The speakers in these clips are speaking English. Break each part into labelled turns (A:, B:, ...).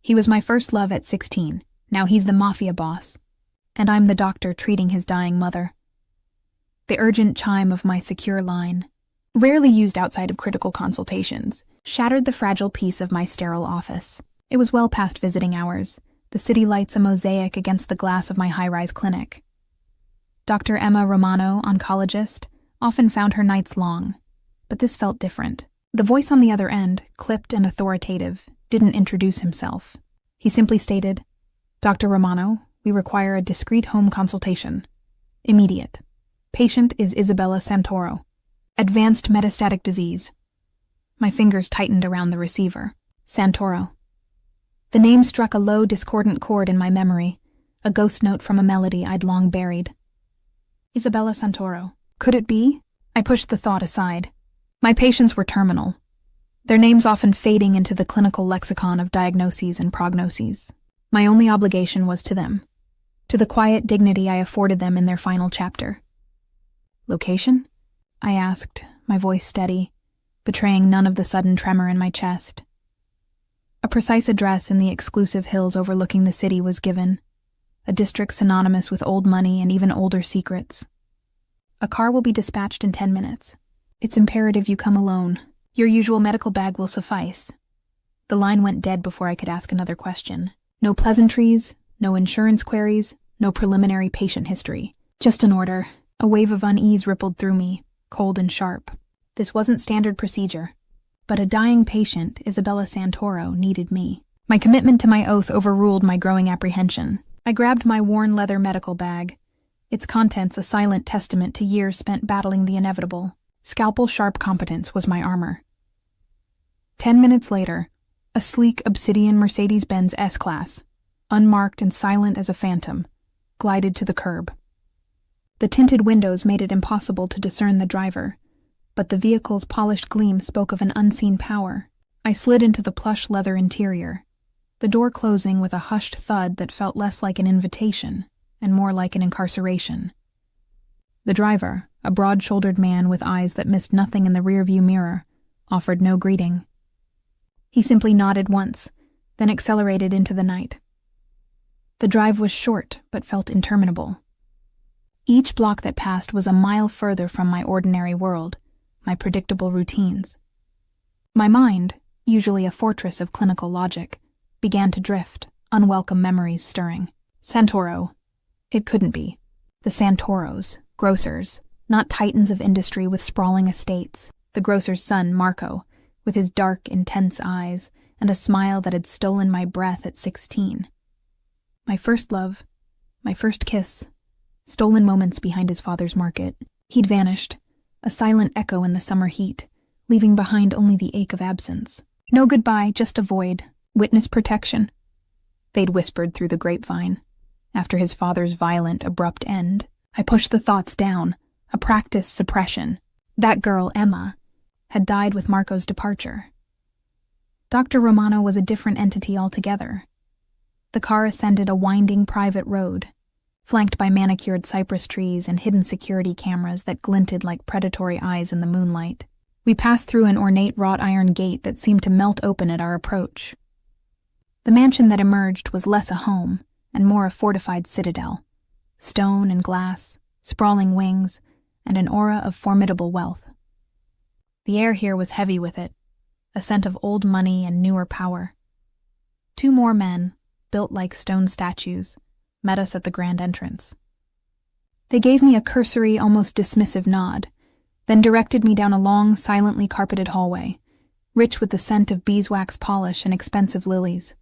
A: He was my first love at 16. Now he's the Mafia boss. And I'm the doctor treating his dying mother. The urgent chime of my secure line, rarely used outside of critical consultations, shattered the fragile peace of my sterile office. It was well past visiting hours, the city lights a mosaic against the glass of my high-rise clinic. Dr. Emma Romano, oncologist, often found her nights long, but this felt different. The voice on the other end, clipped and authoritative, didn't introduce himself. He simply stated, "Dr. Romano, we require a discreet home consultation. Immediate. Patient is Isabella Santoro. Advanced metastatic disease." My fingers tightened around the receiver. Santoro. The name struck a low, discordant chord in my memory, a ghost note from a melody I'd long buried. Isabella Santoro. Could it be? I pushed the thought aside. My patients were terminal, their names often fading into the clinical lexicon of diagnoses and prognoses. My only obligation was to them, to the quiet dignity I afforded them in their final chapter. Location? I asked, my voice steady, betraying none of the sudden tremor in my chest. A precise address in the exclusive hills overlooking the city was given, a district synonymous with old money and even older secrets. A car will be dispatched in 10 minutes. It's imperative you come alone. Your usual medical bag will suffice. The line went dead before I could ask another question. No pleasantries, no insurance queries, no preliminary patient history. Just an order. A wave of unease rippled through me, cold and sharp. This wasn't standard procedure. But a dying patient, Isabella Santoro, needed me. My commitment to my oath overruled my growing apprehension. I grabbed my worn leather medical bag, its contents a silent testament to years spent battling the inevitable. Scalpel-sharp competence was my armor. 10 minutes later, a sleek obsidian Mercedes-Benz S-Class, unmarked and silent as a phantom, glided to the curb. The tinted windows made it impossible to discern the driver, but the vehicle's polished gleam spoke of an unseen power. I slid into the plush leather interior, the door closing with a hushed thud that felt less like an invitation and more like an incarceration. The driver, a broad-shouldered man with eyes that missed nothing in the rearview mirror, offered no greeting. He simply nodded once, then accelerated into the night. The drive was short, but felt interminable. Each block that passed was a mile further from my ordinary world, my predictable routines. My mind, usually a fortress of clinical logic, began to drift, unwelcome memories stirring. Santoro. It couldn't be. The Santoros, grocers, not titans of industry with sprawling estates. The grocer's son, Marco, with his dark, intense eyes and a smile that had stolen my breath at 16. My first love, my first kiss, stolen moments behind his father's market. He'd vanished, a silent echo in the summer heat, leaving behind only the ache of absence. No goodbye, just a void, witness protection. They'd whispered through the grapevine. After his father's violent, abrupt end, I pushed the thoughts down, a practiced suppression. That girl, Emma, had died with Marco's departure. Dr. Romano was a different entity altogether. The car ascended a winding private road, flanked by manicured cypress trees and hidden security cameras that glinted like predatory eyes in the moonlight. We passed through an ornate wrought iron gate that seemed to melt open at our approach. The mansion that emerged was less a home and more a fortified citadel, stone and glass, sprawling wings, and an aura of formidable wealth. The air here was heavy with it, a scent of old money and newer power. 2 more men, built like stone statues, met us at the grand entrance. They gave me a cursory, almost dismissive nod, then directed me down a long, silently carpeted hallway, rich with the scent of beeswax polish and expensive lilies.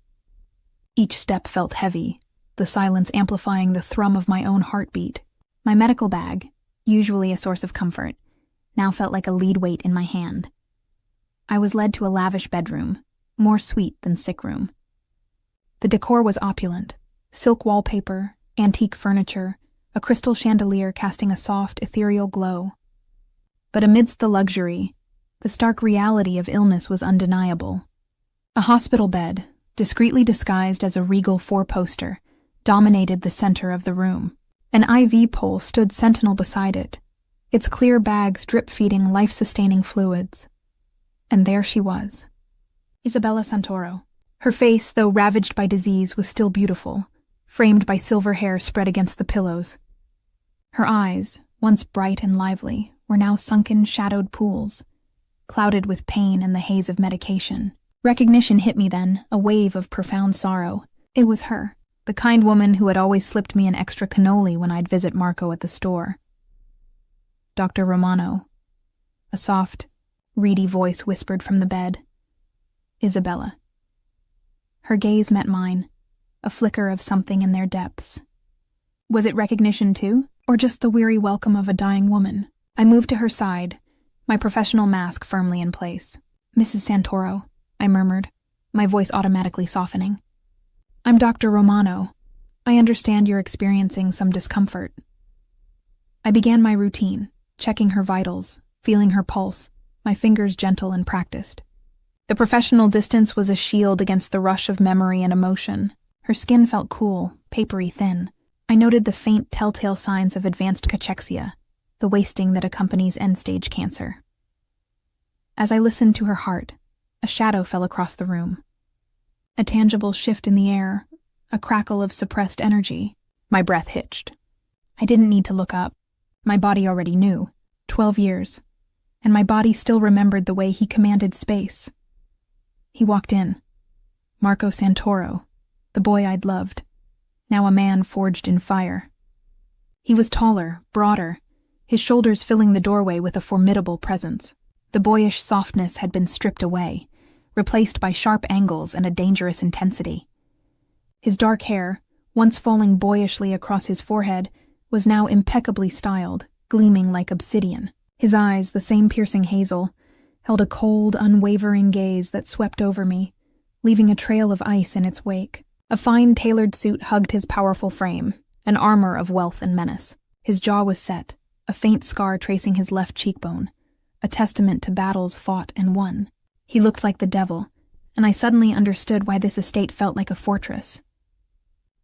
A: Each step felt heavy, the silence amplifying the thrum of my own heartbeat. My medical bag, usually a source of comfort, now felt like a lead weight in my hand. I was led to a lavish bedroom, more suite than sick room. The decor was opulent, silk wallpaper, antique furniture, a crystal chandelier casting a soft, ethereal glow. But amidst the luxury, the stark reality of illness was undeniable. A hospital bed, discreetly disguised as a regal 4-poster, dominated the center of the room. An IV pole stood sentinel beside it, its clear bags drip-feeding life-sustaining fluids. And there she was, Isabella Santoro, Her face, though ravaged by disease, was still beautiful, framed by silver hair spread against the pillows. Her eyes, once bright and lively, were now sunken, shadowed pools, clouded with pain and the haze of medication. Recognition hit me then, a wave of profound sorrow. It was her, the kind woman who had always slipped me an extra cannoli when I'd visit Marco at the store. Dr. Romano. A soft, reedy voice whispered from the bed. Isabella. Her gaze met mine, a flicker of something in their depths. Was it recognition too, or just the weary welcome of a dying woman? I moved to her side, my professional mask firmly in place. Mrs. Santoro, I murmured, my voice automatically softening. I'm Dr. Romano. I understand you're experiencing some discomfort. I began my routine, checking her vitals, feeling her pulse, my fingers gentle and practiced. The professional distance was a shield against the rush of memory and emotion. Her skin felt cool, papery thin. I noted the faint telltale signs of advanced cachexia, the wasting that accompanies end-stage cancer. As I listened to her heart, a shadow fell across the room. A tangible shift in the air, a crackle of suppressed energy. My breath hitched. I didn't need to look up. My body already knew. 12 years. And my body still remembered the way he commanded space. He walked in. Marco Santoro, the boy I'd loved, now a man forged in fire. He was taller, broader, his shoulders filling the doorway with a formidable presence. The boyish softness had been stripped away, replaced by sharp angles and a dangerous intensity. His dark hair, once falling boyishly across his forehead, was now impeccably styled, gleaming like obsidian. His eyes, the same piercing hazel, held a cold, unwavering gaze that swept over me, leaving a trail of ice in its wake. A fine tailored suit hugged his powerful frame, an armor of wealth and menace. His jaw was set, a faint scar tracing his left cheekbone, a testament to battles fought and won. He looked like the devil, and I suddenly understood why this estate felt like a fortress.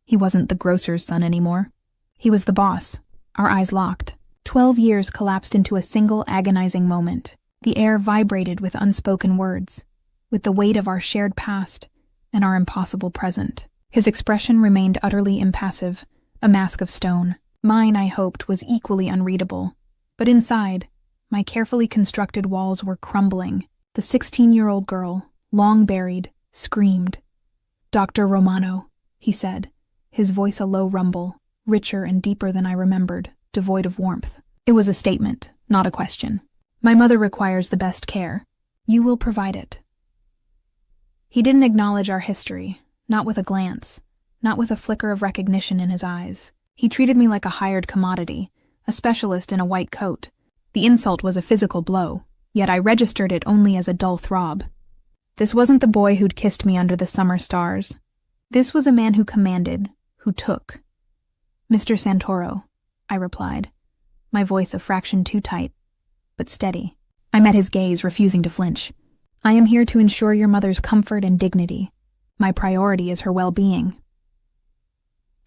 A: He wasn't the grocer's son anymore. He was the boss. Our eyes locked. 12 years collapsed into a single agonizing moment. The air vibrated with unspoken words, with the weight of our shared past and our impossible present. His expression remained utterly impassive, a mask of stone. Mine, I hoped, was equally unreadable. But inside, my carefully constructed walls were crumbling. The 16-year-old girl, long buried, screamed. "Dr. Romano," he said, his voice a low rumble, richer and deeper than I remembered, devoid of warmth. It was a statement, not a question. "My mother requires the best care. You will provide it." He didn't acknowledge our history, not with a glance, not with a flicker of recognition in his eyes. He treated me like a hired commodity, a specialist in a white coat. The insult was a physical blow, yet I registered it only as a dull throb. This wasn't the boy who'd kissed me under the summer stars. This was a man who commanded, who took. "Mr. Santoro," I replied, my voice a fraction too tight, but steady. I met his gaze, refusing to flinch. "I am here to ensure your mother's comfort and dignity. My priority is her well-being."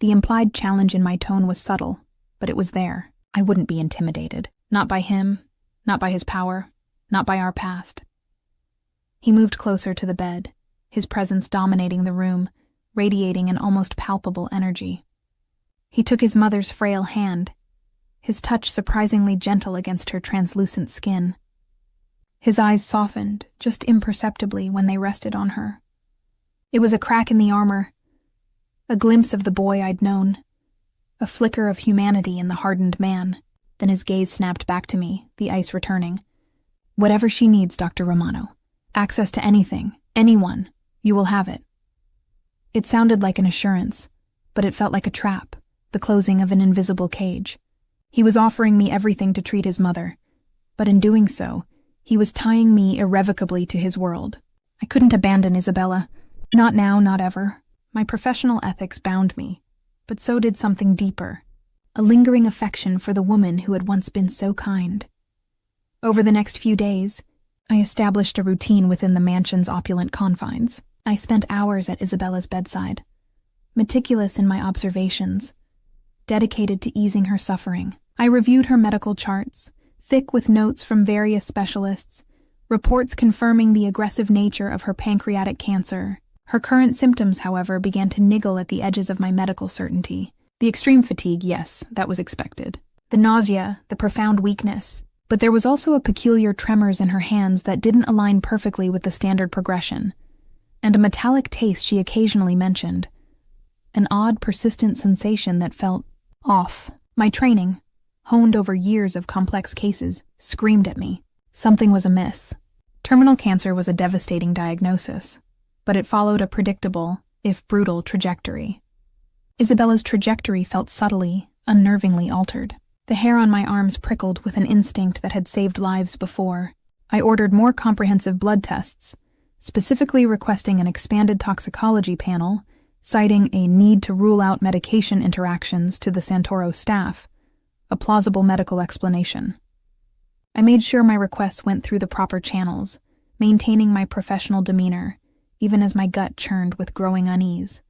A: The implied challenge in my tone was subtle, but it was there. I wouldn't be intimidated. Not by him, not by his power, not by our past. He moved closer to the bed, his presence dominating the room, radiating an almost palpable energy. He took his mother's frail hand, his touch surprisingly gentle against her translucent skin. His eyes softened, just imperceptibly, when they rested on her. It was a crack in the armor, a glimpse of the boy I'd known, a flicker of humanity in the hardened man. Then his gaze snapped back to me, the ice returning. "Whatever she needs, Dr. Romano. Access to anything, anyone. You will have it." It sounded like an assurance, but it felt like a trap, the closing of an invisible cage. He was offering me everything to treat his mother, but in doing so, he was tying me irrevocably to his world. I couldn't abandon Isabella. Not now, not ever. My professional ethics bound me, but so did something deeper, a lingering affection for the woman who had once been so kind. Over the next few days, I established a routine within the mansion's opulent confines. I spent hours at Isabella's bedside, meticulous in my observations, dedicated to easing her suffering. I reviewed her medical charts, thick with notes from various specialists, reports confirming the aggressive nature of her pancreatic cancer, Her current symptoms, however, began to niggle at the edges of my medical certainty. The extreme fatigue, yes, that was expected. The nausea, the profound weakness. But there was also a peculiar tremors in her hands that didn't align perfectly with the standard progression, and a metallic taste she occasionally mentioned. An odd, persistent sensation that felt off. My training, honed over years of complex cases, screamed at me. Something was amiss. Terminal cancer was a devastating diagnosis, but it followed a predictable, if brutal, trajectory. Isabella's trajectory felt subtly, unnervingly altered. The hair on my arms prickled with an instinct that had saved lives before. I ordered more comprehensive blood tests, specifically requesting an expanded toxicology panel, citing a need to rule out medication interactions to the Santoro staff, a plausible medical explanation. I made sure my requests went through the proper channels, maintaining my professional demeanor, even as my gut churned with growing unease.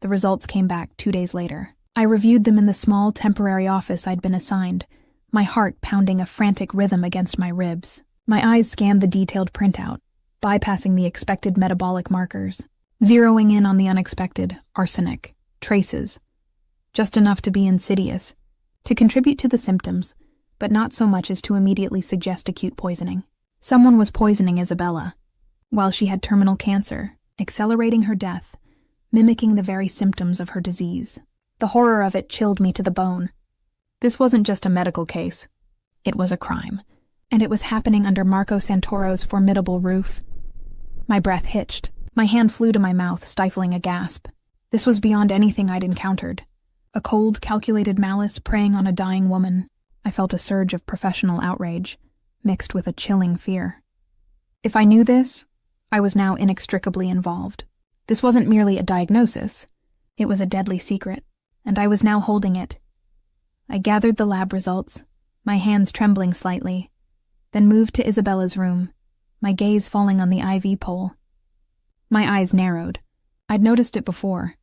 A: The results came back 2 days later. I reviewed them in the small, temporary office I'd been assigned, my heart pounding a frantic rhythm against my ribs. My eyes scanned the detailed printout, bypassing the expected metabolic markers, zeroing in on the unexpected, arsenic, traces. Just enough to be insidious, to contribute to the symptoms, but not so much as to immediately suggest acute poisoning. Someone was poisoning Isabella, while she had terminal cancer, accelerating her death, mimicking the very symptoms of her disease. The horror of it chilled me to the bone. This wasn't just a medical case. It was a crime, and it was happening under Marco Santoro's formidable roof. My breath hitched. My hand flew to my mouth, stifling a gasp. This was beyond anything I'd encountered. A cold, calculated malice preying on a dying woman. I felt a surge of professional outrage, mixed with a chilling fear. If I knew this, I was now inextricably involved. This wasn't merely a diagnosis. It was a deadly secret, and I was now holding it. I gathered the lab results, my hands trembling slightly, then moved to Isabella's room, my gaze falling on the IV pole. My eyes narrowed. I'd noticed it before,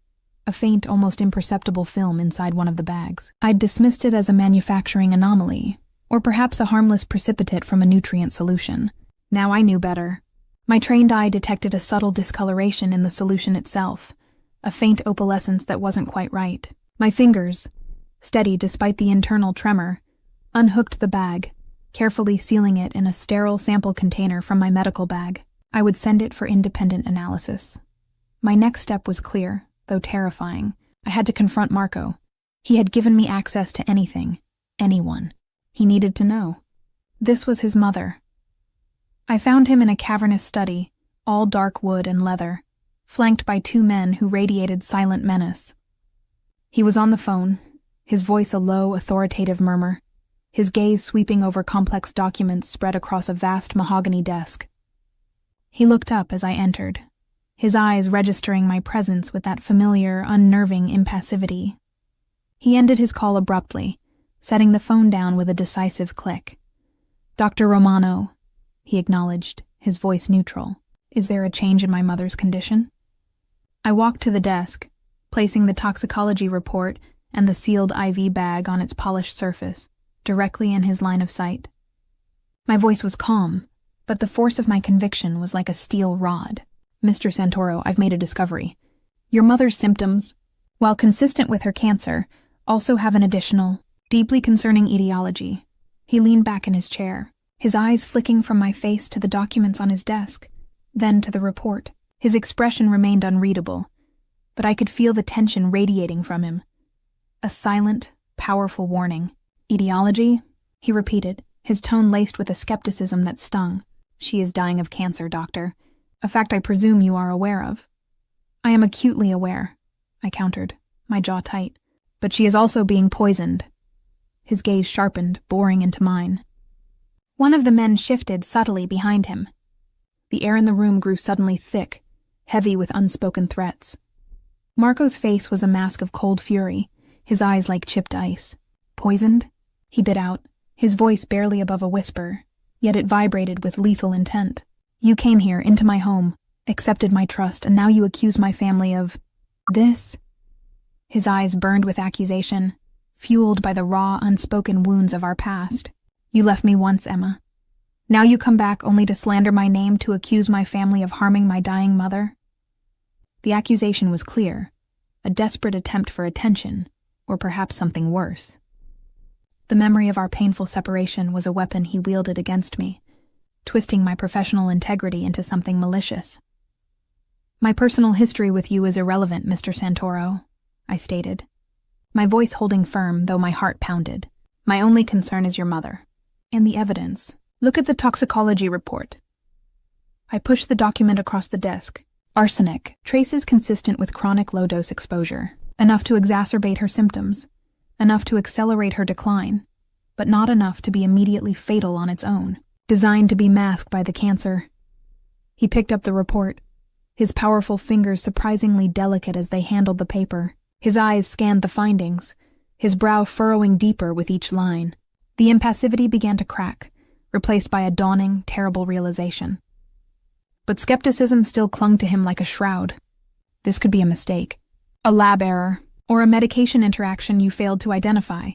A: a faint, almost imperceptible film inside one of the bags. I'd dismissed it as a manufacturing anomaly, or perhaps a harmless precipitate from a nutrient solution. Now I knew better. My trained eye detected a subtle discoloration in the solution itself, a faint opalescence that wasn't quite right. My fingers, steady despite the internal tremor, unhooked the bag, carefully sealing it in a sterile sample container from my medical bag. I would send it for independent analysis. My next step was clear, though terrifying. I had to confront Marco. He had given me access to anything, anyone. He needed to know. This was his mother. I found him in a cavernous study, all dark wood and leather, flanked by 2 men who radiated silent menace. He was on the phone, his voice a low, authoritative murmur, his gaze sweeping over complex documents spread across a vast mahogany desk. He looked up as I entered, his eyes registering my presence with that familiar, unnerving impassivity. He ended his call abruptly, setting the phone down with a decisive click. "Dr. Romano," he acknowledged, his voice neutral. "Is there a change in my mother's condition?" I walked to the desk, placing the toxicology report and the sealed IV bag on its polished surface, directly in his line of sight. My voice was calm, but the force of my conviction was like a steel rod. "Mr. Santoro, I've made a discovery. Your mother's symptoms, while consistent with her cancer, also have an additional, deeply concerning etiology." He leaned back in his chair, his eyes flicking from my face to the documents on his desk, then to the report. His expression remained unreadable, but I could feel the tension radiating from him. A silent, powerful warning. "Etiology?" he repeated, his tone laced with a skepticism that stung. "She is dying of cancer, doctor. A fact I presume you are aware of." "I am acutely aware," I countered, my jaw tight. "But she is also being poisoned." His gaze sharpened, boring into mine. One of the men shifted subtly behind him. The air in the room grew suddenly thick, heavy with unspoken threats. Marco's face was a mask of cold fury, his eyes like chipped ice. "Poisoned?" he bit out, his voice barely above a whisper, yet it vibrated with lethal intent. "You came here, into my home, accepted my trust, and now you accuse my family of this?" His eyes burned with accusation, fueled by the raw, unspoken wounds of our past. "You left me once, Emma. Now you come back only to slander my name, to accuse my family of harming my dying mother?" The accusation was clear, a desperate attempt for attention, or perhaps something worse. The memory of our painful separation was a weapon he wielded against me, twisting my professional integrity into something malicious. "My personal history with you is irrelevant, Mr. Santoro," I stated, my voice holding firm, though my heart pounded. "My only concern is your mother. And the evidence. Look at the toxicology report." I pushed the document across the desk. Arsenic, traces consistent with chronic low-dose exposure, enough to exacerbate her symptoms, enough to accelerate her decline, but not enough to be immediately fatal on its own, designed to be masked by the cancer. He picked up the report, his powerful fingers surprisingly delicate as they handled the paper. His eyes scanned the findings, his brow furrowing deeper with each line. The impassivity began to crack, replaced by a dawning, terrible realization. But skepticism still clung to him like a shroud. This could be a mistake, a lab error, or a medication interaction you failed to identify.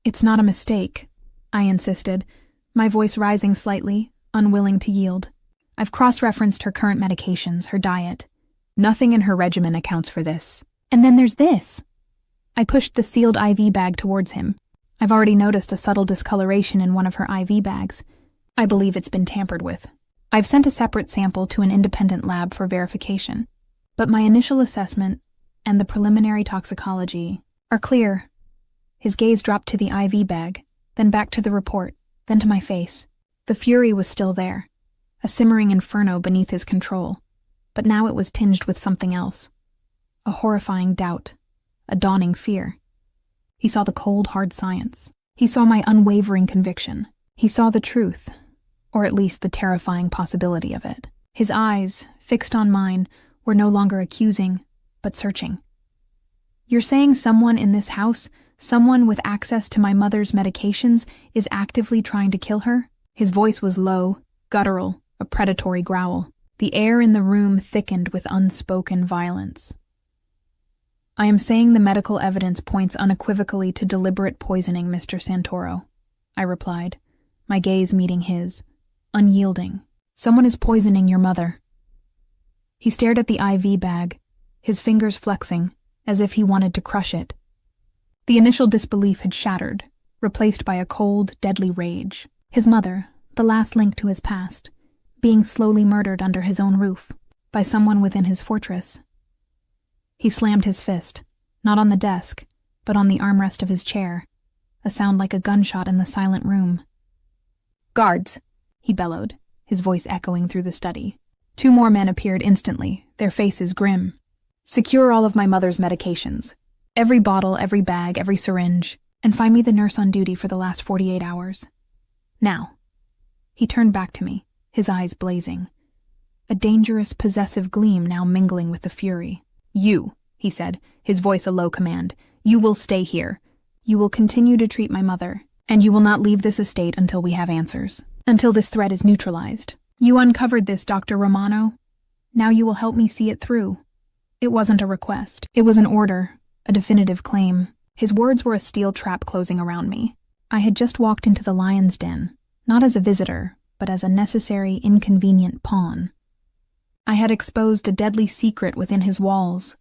A: "It's not a mistake," I insisted, my voice rising slightly, unwilling to yield. "I've cross-referenced her current medications, her diet. Nothing in her regimen accounts for this. And then there's this." I pushed the sealed IV bag towards him. "I've already noticed a subtle discoloration in one of her IV bags. I believe it's been tampered with. I've sent a separate sample to an independent lab for verification, but my initial assessment and the preliminary toxicology are clear." His gaze dropped to the IV bag, then back to the report, then to my face. The fury was still there, a simmering inferno beneath his control, but now it was tinged with something else. A horrifying doubt, a dawning fear. He saw the cold, hard science. He saw my unwavering conviction. He saw the truth, or at least the terrifying possibility of it. His eyes, fixed on mine, were no longer accusing, but searching. "You're saying someone in this house, someone with access to my mother's medications, is actively trying to kill her?" His voice was low, guttural, a predatory growl. The air in the room thickened with unspoken violence. "I am saying the medical evidence points unequivocally to deliberate poisoning, Mr. Santoro," I replied, my gaze meeting his, unyielding. "Someone is poisoning your mother." He stared at the IV bag, his fingers flexing, as if he wanted to crush it. The initial disbelief had shattered, replaced by a cold, deadly rage. His mother, the last link to his past, being slowly murdered under his own roof, by someone within his fortress. He slammed his fist, not on the desk, but on the armrest of his chair, a sound like a gunshot in the silent room. "Guards!" he bellowed, his voice echoing through the study. 2 more men appeared instantly, their faces grim. "Secure all of my mother's medications. Every bottle, every bag, every syringe, and find me the nurse on duty for the last 48 hours. Now." He turned back to me, his eyes blazing, a dangerous, possessive gleam now mingling with the fury. "You," he said, his voice a low command, "you will stay here. You will continue to treat my mother, and you will not leave this estate until we have answers, until this threat is neutralized. You uncovered this, Dr. Romano. Now you will help me see it through." It wasn't a request. It was an order, a definitive claim. His words were a steel trap closing around me. I had just walked into the lion's den, not as a visitor, but as a necessary, inconvenient pawn. I had exposed a deadly secret within his walls,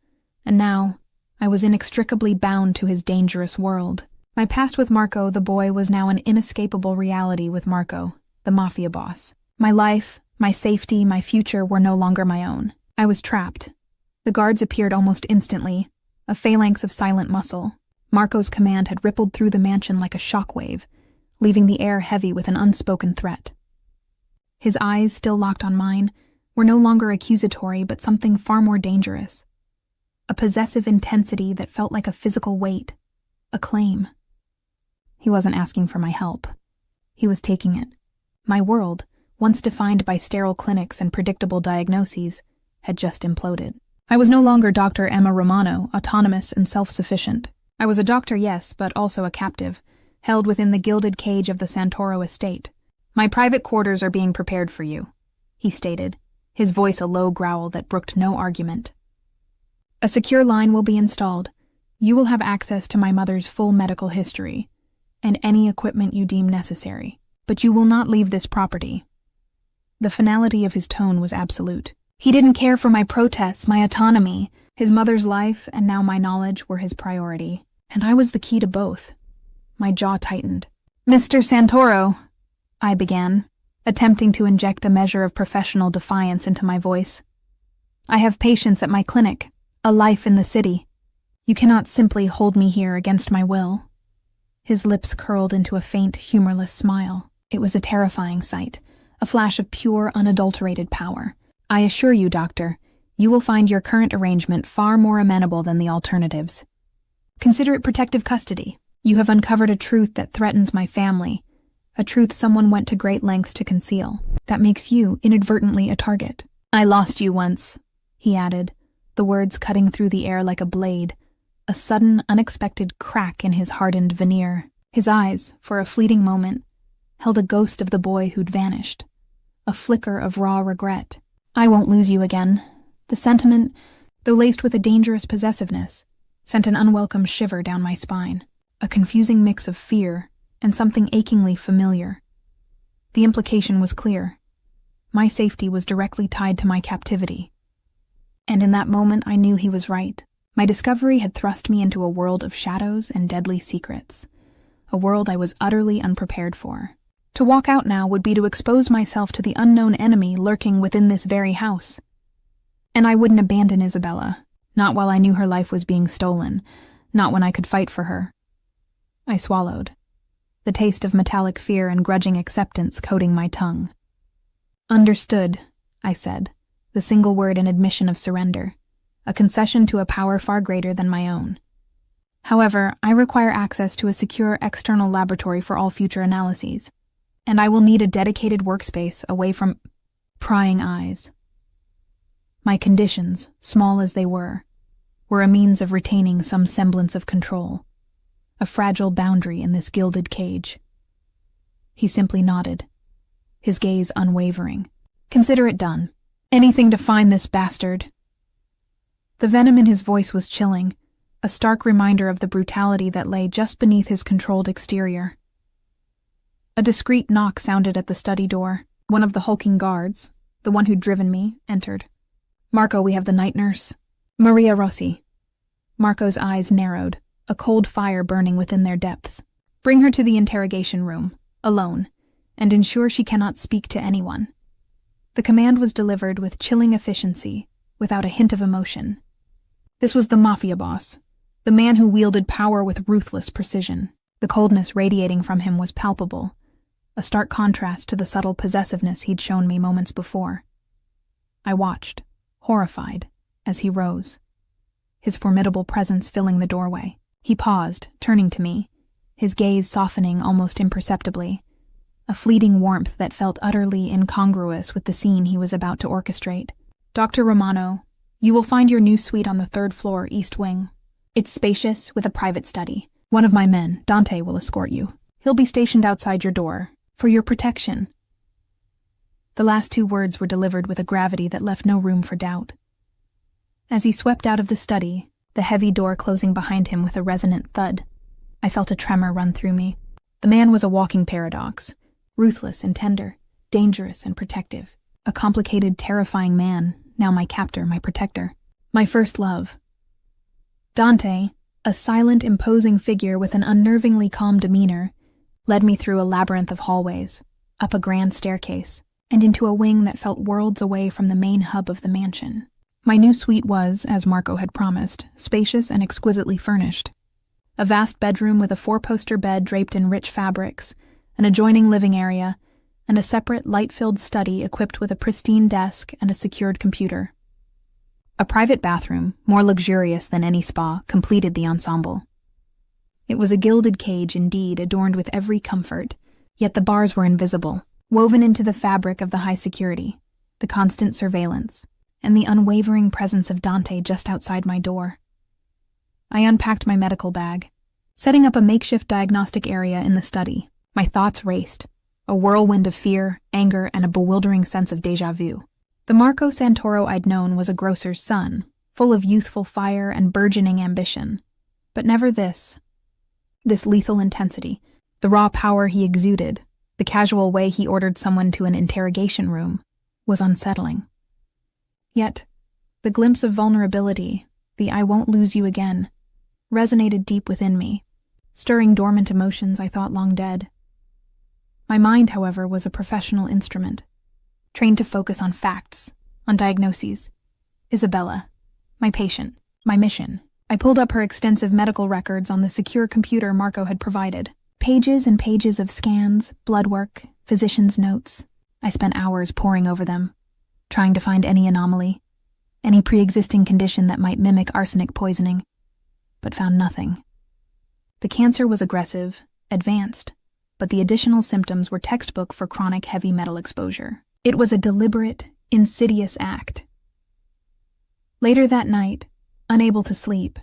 A: and now I was inextricably bound to his dangerous world. My past with Marco, the boy, was now an inescapable reality with Marco, the Mafia boss. My life, my safety, my future were no longer my own. I was trapped. The guards appeared almost instantly, a phalanx of silent muscle. Marco's command had rippled through the mansion like a shockwave, leaving the air heavy with an unspoken threat. His eyes, still locked on mine, were no longer accusatory but something far more dangerous. A possessive intensity that felt like a physical weight, a claim. He wasn't asking for my help. He was taking it. My world, once defined by sterile clinics and predictable diagnoses, had just imploded. I was no longer Dr. Emma Romano, autonomous and self-sufficient. I was a doctor, yes, but also a captive, held within the gilded cage of the Santoro estate. "My private quarters are being prepared for you," he stated, his voice a low growl that brooked no argument. "A secure line will be installed. You will have access to my mother's full medical history, and any equipment you deem necessary, but you will not leave this property." The finality of his tone was absolute. He didn't care for my protests, my autonomy. His mother's life and now my knowledge were his priority, and I was the key to both. My jaw tightened. "Mr. Santoro," I began, attempting to inject a measure of professional defiance into my voice. "I have patients at my clinic, a life in the city. You cannot simply hold me here against my will." His lips curled into a faint, humorless smile. It was a terrifying sight, a flash of pure, unadulterated power. "I assure you, Doctor, you will find your current arrangement far more amenable than the alternatives. Consider it protective custody. You have uncovered a truth that threatens my family, a truth someone went to great lengths to conceal. That makes you inadvertently a target." "I lost you once," he added, the words cutting through the air like a blade, a sudden, unexpected crack in his hardened veneer. His eyes, for a fleeting moment, held a ghost of the boy who'd vanished, a flicker of raw regret. "I won't lose you again." The sentiment, though laced with a dangerous possessiveness, sent an unwelcome shiver down my spine, a confusing mix of fear and something achingly familiar. The implication was clear. My safety was directly tied to my captivity. And in that moment I knew he was right. My discovery had thrust me into a world of shadows and deadly secrets, a world I was utterly unprepared for. To walk out now would be to expose myself to the unknown enemy lurking within this very house. And I wouldn't abandon Isabella, not while I knew her life was being stolen, not when I could fight for her. I swallowed, the taste of metallic fear and grudging acceptance coating my tongue. "Understood," I said, the single word an admission of surrender, a concession to a power far greater than my own. "However, I require access to a secure external laboratory for all future analyses, and I will need a dedicated workspace away from prying eyes." My conditions, small as they were a means of retaining some semblance of control, a fragile boundary in this gilded cage. He simply nodded, his gaze unwavering. "Consider it done. Anything to find this bastard." The venom in his voice was chilling, a stark reminder of the brutality that lay just beneath his controlled exterior. A discreet knock sounded at the study door. One of the hulking guards, the one who'd driven me, entered. "Marco, we have the night nurse." "Maria Rossi." Marco's eyes narrowed, a cold fire burning within their depths. "Bring her to the interrogation room, alone, and ensure she cannot speak to anyone." The command was delivered with chilling efficiency, without a hint of emotion. This was the Mafia boss, the man who wielded power with ruthless precision. The coldness radiating from him was palpable, a stark contrast to the subtle possessiveness he'd shown me moments before. I watched, horrified, as he rose, his formidable presence filling the doorway. He paused, turning to me, his gaze softening almost imperceptibly, a fleeting warmth that felt utterly incongruous with the scene he was about to orchestrate. "Dr. Romano, you will find your new suite on the 3rd floor, East Wing. It's spacious, with a private study. One of my men, Dante, will escort you. He'll be stationed outside your door, for your protection." The last 2 words were delivered with a gravity that left no room for doubt. As he swept out of the study, the heavy door closing behind him with a resonant thud, I felt a tremor run through me. The man was a walking paradox, ruthless and tender, dangerous and protective. A complicated, terrifying man, now my captor, my protector, my first love. Dante, a silent, imposing figure with an unnervingly calm demeanor, led me through a labyrinth of hallways, up a grand staircase, and into a wing that felt worlds away from the main hub of the mansion. My new suite was, as Marco had promised, spacious and exquisitely furnished. A vast bedroom with a 4-poster bed draped in rich fabrics, an adjoining living area, and a separate light-filled study equipped with a pristine desk and a secured computer. A private bathroom, more luxurious than any spa, completed the ensemble. It was a gilded cage indeed, adorned with every comfort, yet the bars were invisible, woven into the fabric of the high security, the constant surveillance, and the unwavering presence of Dante just outside my door. I unpacked my medical bag, setting up a makeshift diagnostic area in the study. My thoughts raced, a whirlwind of fear, anger, and a bewildering sense of déjà vu. The Marco Santoro I'd known was a grocer's son, full of youthful fire and burgeoning ambition. But never this lethal intensity, the raw power he exuded, the casual way he ordered someone to an interrogation room, was unsettling. Yet, the glimpse of vulnerability, the "I won't lose you again," resonated deep within me, stirring dormant emotions I thought long dead. My mind, however, was a professional instrument, trained to focus on facts, on diagnoses. Isabella, my patient, my mission. I pulled up her extensive medical records on the secure computer Marco had provided. Pages and pages of scans, blood work, physician's notes. I spent hours poring over them, trying to find any anomaly, any pre-existing condition that might mimic arsenic poisoning, but found nothing. The cancer was aggressive, advanced, but the additional symptoms were textbook for chronic heavy metal exposure. It was a deliberate, insidious act. Later that night, unable to sleep,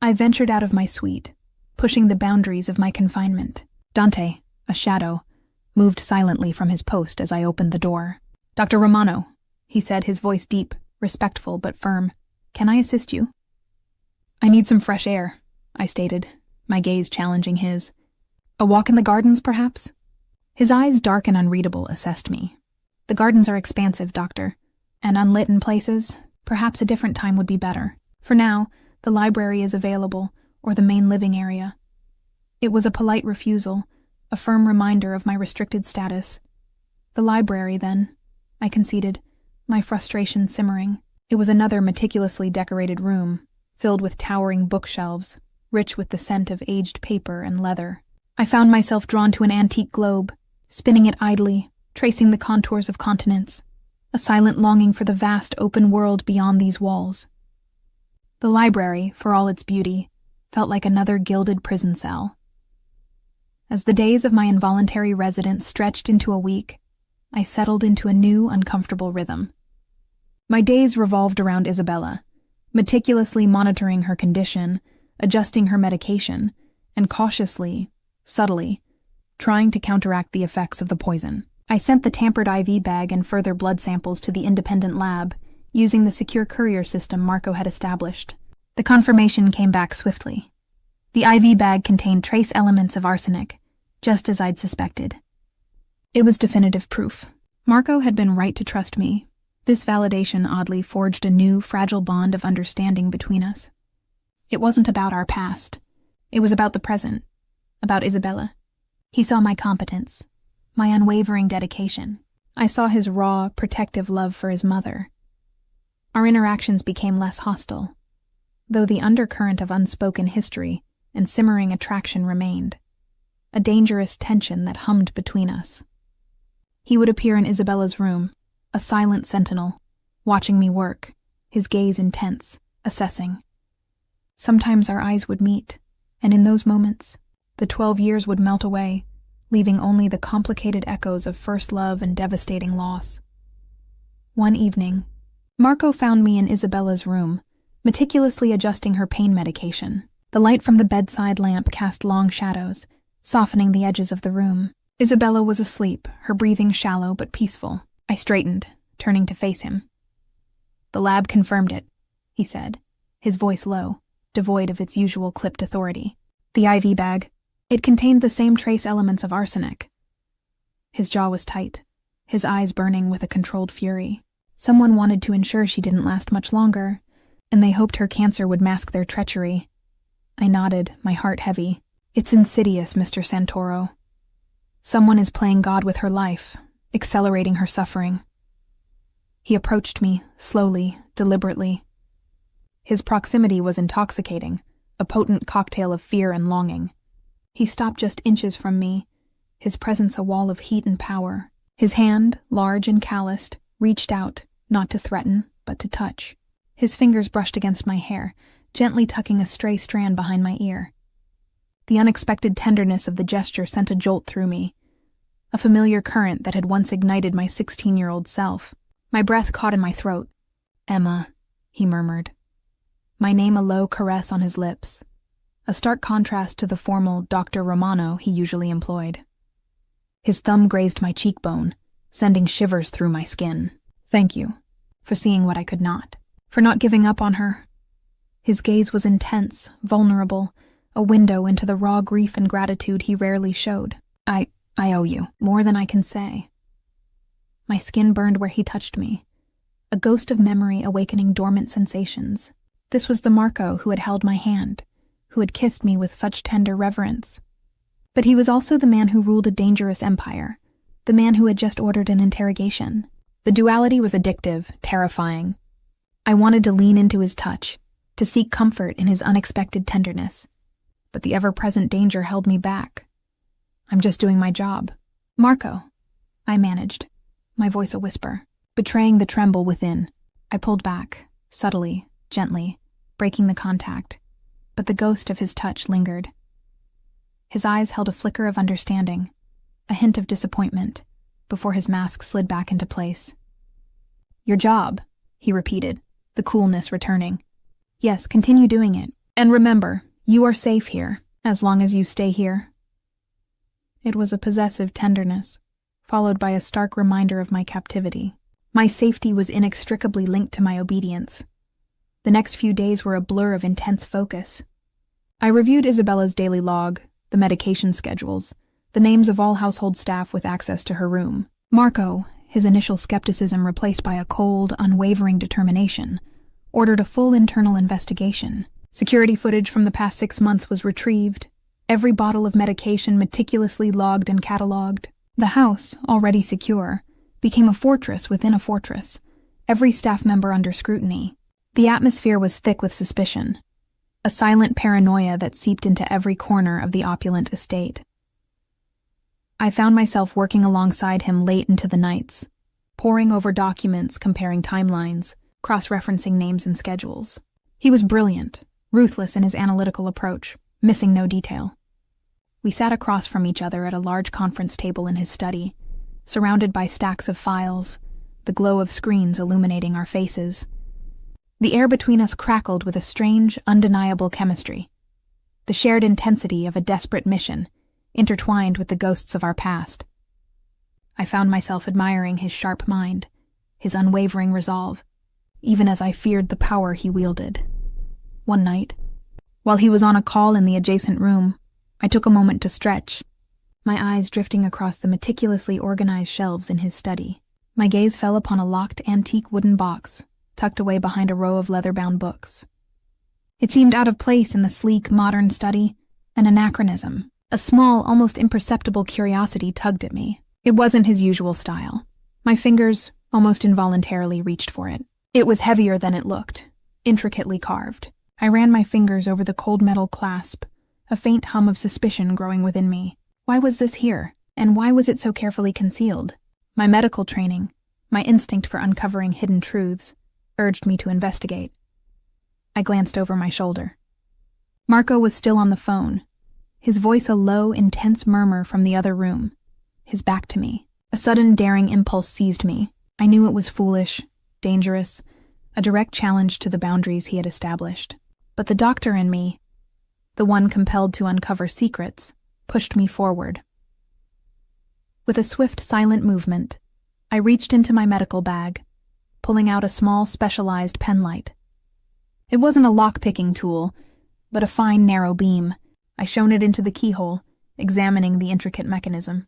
A: I ventured out of my suite, pushing the boundaries of my confinement. Dante, a shadow, moved silently from his post as I opened the door. "Dr. Romano," he said, his voice deep, respectful but firm. "Can I assist you?" "I need some fresh air," I stated, my gaze challenging his. "A walk in the gardens, perhaps?" His eyes, dark and unreadable, assessed me. "The gardens are expansive, Doctor, and unlit in places. Perhaps a different time would be better. For now, the library is available, or the main living area." It was a polite refusal, a firm reminder of my restricted status. "The library, then," I conceded, my frustration simmering. It was another meticulously decorated room, filled with towering bookshelves, rich with the scent of aged paper and leather. I found myself drawn to an antique globe, spinning it idly, tracing the contours of continents, a silent longing for the vast open world beyond these walls. The library, for all its beauty, felt like another gilded prison cell. As the days of my involuntary residence stretched into a week, I settled into a new, uncomfortable rhythm. My days revolved around Isabella, meticulously monitoring her condition, adjusting her medication, and cautiously, subtly, trying to counteract the effects of the poison. I sent the tampered IV bag and further blood samples to the independent lab, using the secure courier system Marco had established. The confirmation came back swiftly. The IV bag contained trace elements of arsenic, just as I'd suspected. It was definitive proof. Marco had been right to trust me. This validation oddly forged a new, fragile bond of understanding between us. It wasn't about our past. It was about the present, about Isabella. He saw my competence, my unwavering dedication. I saw his raw, protective love for his mother. Our interactions became less hostile, though the undercurrent of unspoken history and simmering attraction remained, a dangerous tension that hummed between us. He would appear in Isabella's room, a silent sentinel, watching me work, his gaze intense, assessing. Sometimes our eyes would meet, and in those moments, the 12 years would melt away, leaving only the complicated echoes of first love and devastating loss. One evening, Marco found me in Isabella's room, meticulously adjusting her pain medication. The light from the bedside lamp cast long shadows, softening the edges of the room. Isabella was asleep, her breathing shallow but peaceful. I straightened, turning to face him. "The lab confirmed it," he said, his voice low, devoid of its usual clipped authority. "The IV bag. It contained the same trace elements of arsenic." His jaw was tight, his eyes burning with a controlled fury. Someone wanted to ensure she didn't last much longer, and they hoped her cancer would mask their treachery. I nodded, my heart heavy. "It's insidious, Mr. Santoro. Someone is playing God with her life, accelerating her suffering." He approached me, slowly, deliberately. His proximity was intoxicating, a potent cocktail of fear and longing. He stopped just inches from me, his presence a wall of heat and power. His hand, large and calloused, reached out, not to threaten, but to touch. His fingers brushed against my hair, gently tucking a stray strand behind my ear. The unexpected tenderness of the gesture sent a jolt through me, a familiar current that had once ignited my 16-year-old self. My breath caught in my throat. "Emma," he murmured. My name a low caress on his lips, a stark contrast to the formal Dr. Romano he usually employed. His thumb grazed my cheekbone, sending shivers through my skin. "Thank you, for seeing what I could not, for not giving up on her." His gaze was intense, vulnerable, a window into the raw grief and gratitude he rarely showed. I owe you, more than I can say." My skin burned where he touched me, a ghost of memory awakening dormant sensations. This was the Marco who had held my hand, who had kissed me with such tender reverence. But he was also the man who ruled a dangerous empire, the man who had just ordered an interrogation. The duality was addictive, terrifying. I wanted to lean into his touch, to seek comfort in his unexpected tenderness. But the ever-present danger held me back. I'm just doing my job. Marco, I managed, my voice a whisper, betraying the tremble within. I pulled back, subtly, gently, breaking the contact, but the ghost of his touch lingered. His eyes held a flicker of understanding, a hint of disappointment, before his mask slid back into place. Your job, he repeated, the coolness returning. Yes, continue doing it. And remember, you are safe here, as long as you stay here. It was a possessive tenderness, followed by a stark reminder of my captivity. My safety was inextricably linked to my obedience. The next few days were a blur of intense focus. I reviewed Isabella's daily log, the medication schedules, the names of all household staff with access to her room. Marco, his initial skepticism replaced by a cold, unwavering determination, ordered a full internal investigation. Security footage from the past 6 months was retrieved, every bottle of medication meticulously logged and catalogued. The house, already secure, became a fortress within a fortress, every staff member under scrutiny. The atmosphere was thick with suspicion, a silent paranoia that seeped into every corner of the opulent estate. I found myself working alongside him late into the nights, poring over documents, comparing timelines, cross-referencing names and schedules. He was brilliant, ruthless in his analytical approach, missing no detail. We sat across from each other at a large conference table in his study, surrounded by stacks of files, the glow of screens illuminating our faces. The air between us crackled with a strange, undeniable chemistry, the shared intensity of a desperate mission, intertwined with the ghosts of our past. I found myself admiring his sharp mind, his unwavering resolve, even as I feared the power he wielded. One night, while he was on a call in the adjacent room, I took a moment to stretch, my eyes drifting across the meticulously organized shelves in his study. My gaze fell upon a locked antique wooden box, tucked away behind a row of leather-bound books. It seemed out of place in the sleek, modern study, an anachronism. A small, almost imperceptible curiosity tugged at me. It wasn't his usual style. My fingers almost involuntarily reached for it. It was heavier than it looked, intricately carved. I ran my fingers over the cold metal clasp, a faint hum of suspicion growing within me. Why was this here? And why was it so carefully concealed? My medical training, my instinct for uncovering hidden truths, urged me to investigate. I glanced over my shoulder. Marco was still on the phone, his voice a low, intense murmur from the other room, his back to me. A sudden daring impulse seized me. I knew it was foolish, dangerous, a direct challenge to the boundaries he had established. But the doctor in me, the one compelled to uncover secrets, pushed me forward. With a swift, silent movement, I reached into my medical bag, pulling out a small, specialized penlight. It wasn't a lock-picking tool, but a fine, narrow beam. I shone it into the keyhole, examining the intricate mechanism.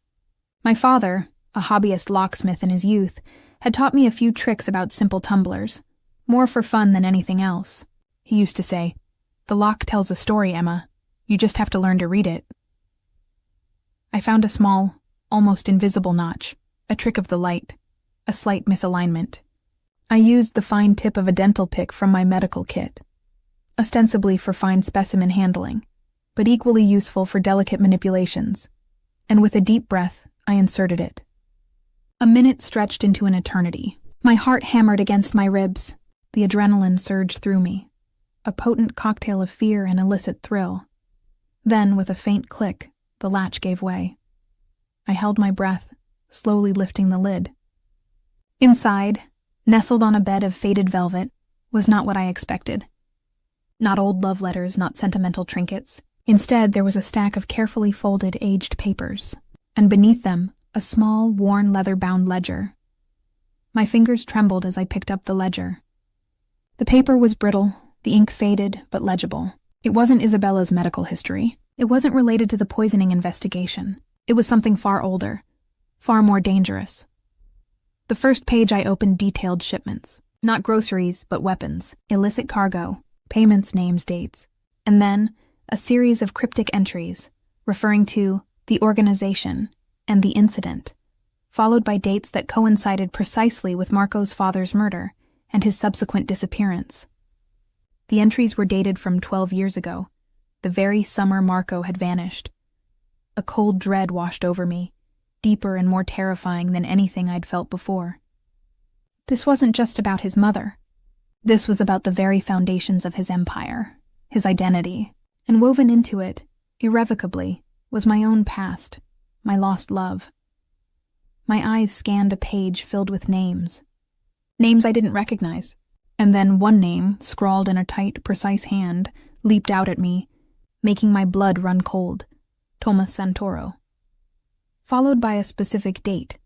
A: My father, a hobbyist locksmith in his youth, had taught me a few tricks about simple tumblers, more for fun than anything else. He used to say, "The lock tells a story, Emma. You just have to learn to read it." I found a small, almost invisible notch, a trick of the light, a slight misalignment. I used the fine tip of a dental pick from my medical kit, ostensibly for fine specimen handling, but equally useful for delicate manipulations, and with a deep breath, I inserted it. A minute stretched into an eternity. My heart hammered against my ribs. The adrenaline surged through me, a potent cocktail of fear and illicit thrill. Then, with a faint click, the latch gave way. I held my breath, slowly lifting the lid. Inside, nestled on a bed of faded velvet, was not what I expected. Not old love letters, not sentimental trinkets. Instead, there was a stack of carefully folded, aged papers, and beneath them, a small, worn leather-bound ledger. My fingers trembled as I picked up the ledger. The paper was brittle, the ink faded, but legible. It wasn't Isabella's medical history. It wasn't related to the poisoning investigation. It was something far older, far more dangerous. The first page I opened detailed shipments. Not groceries, but weapons, illicit cargo, payments, names, dates. And then, a series of cryptic entries, referring to the organization and the incident, followed by dates that coincided precisely with Marco's father's murder and his subsequent disappearance. The entries were dated from 12 years ago, the very summer Marco had vanished. A cold dread washed over me, deeper and more terrifying than anything I'd felt before. This wasn't just about his mother. This was about the very foundations of his empire, his identity, and woven into it, irrevocably, was my own past, my lost love. My eyes scanned a page filled with names. Names I didn't recognize. And then one name, scrawled in a tight, precise hand, leaped out at me, making my blood run cold. Thomas Santoro. Followed by a specific date,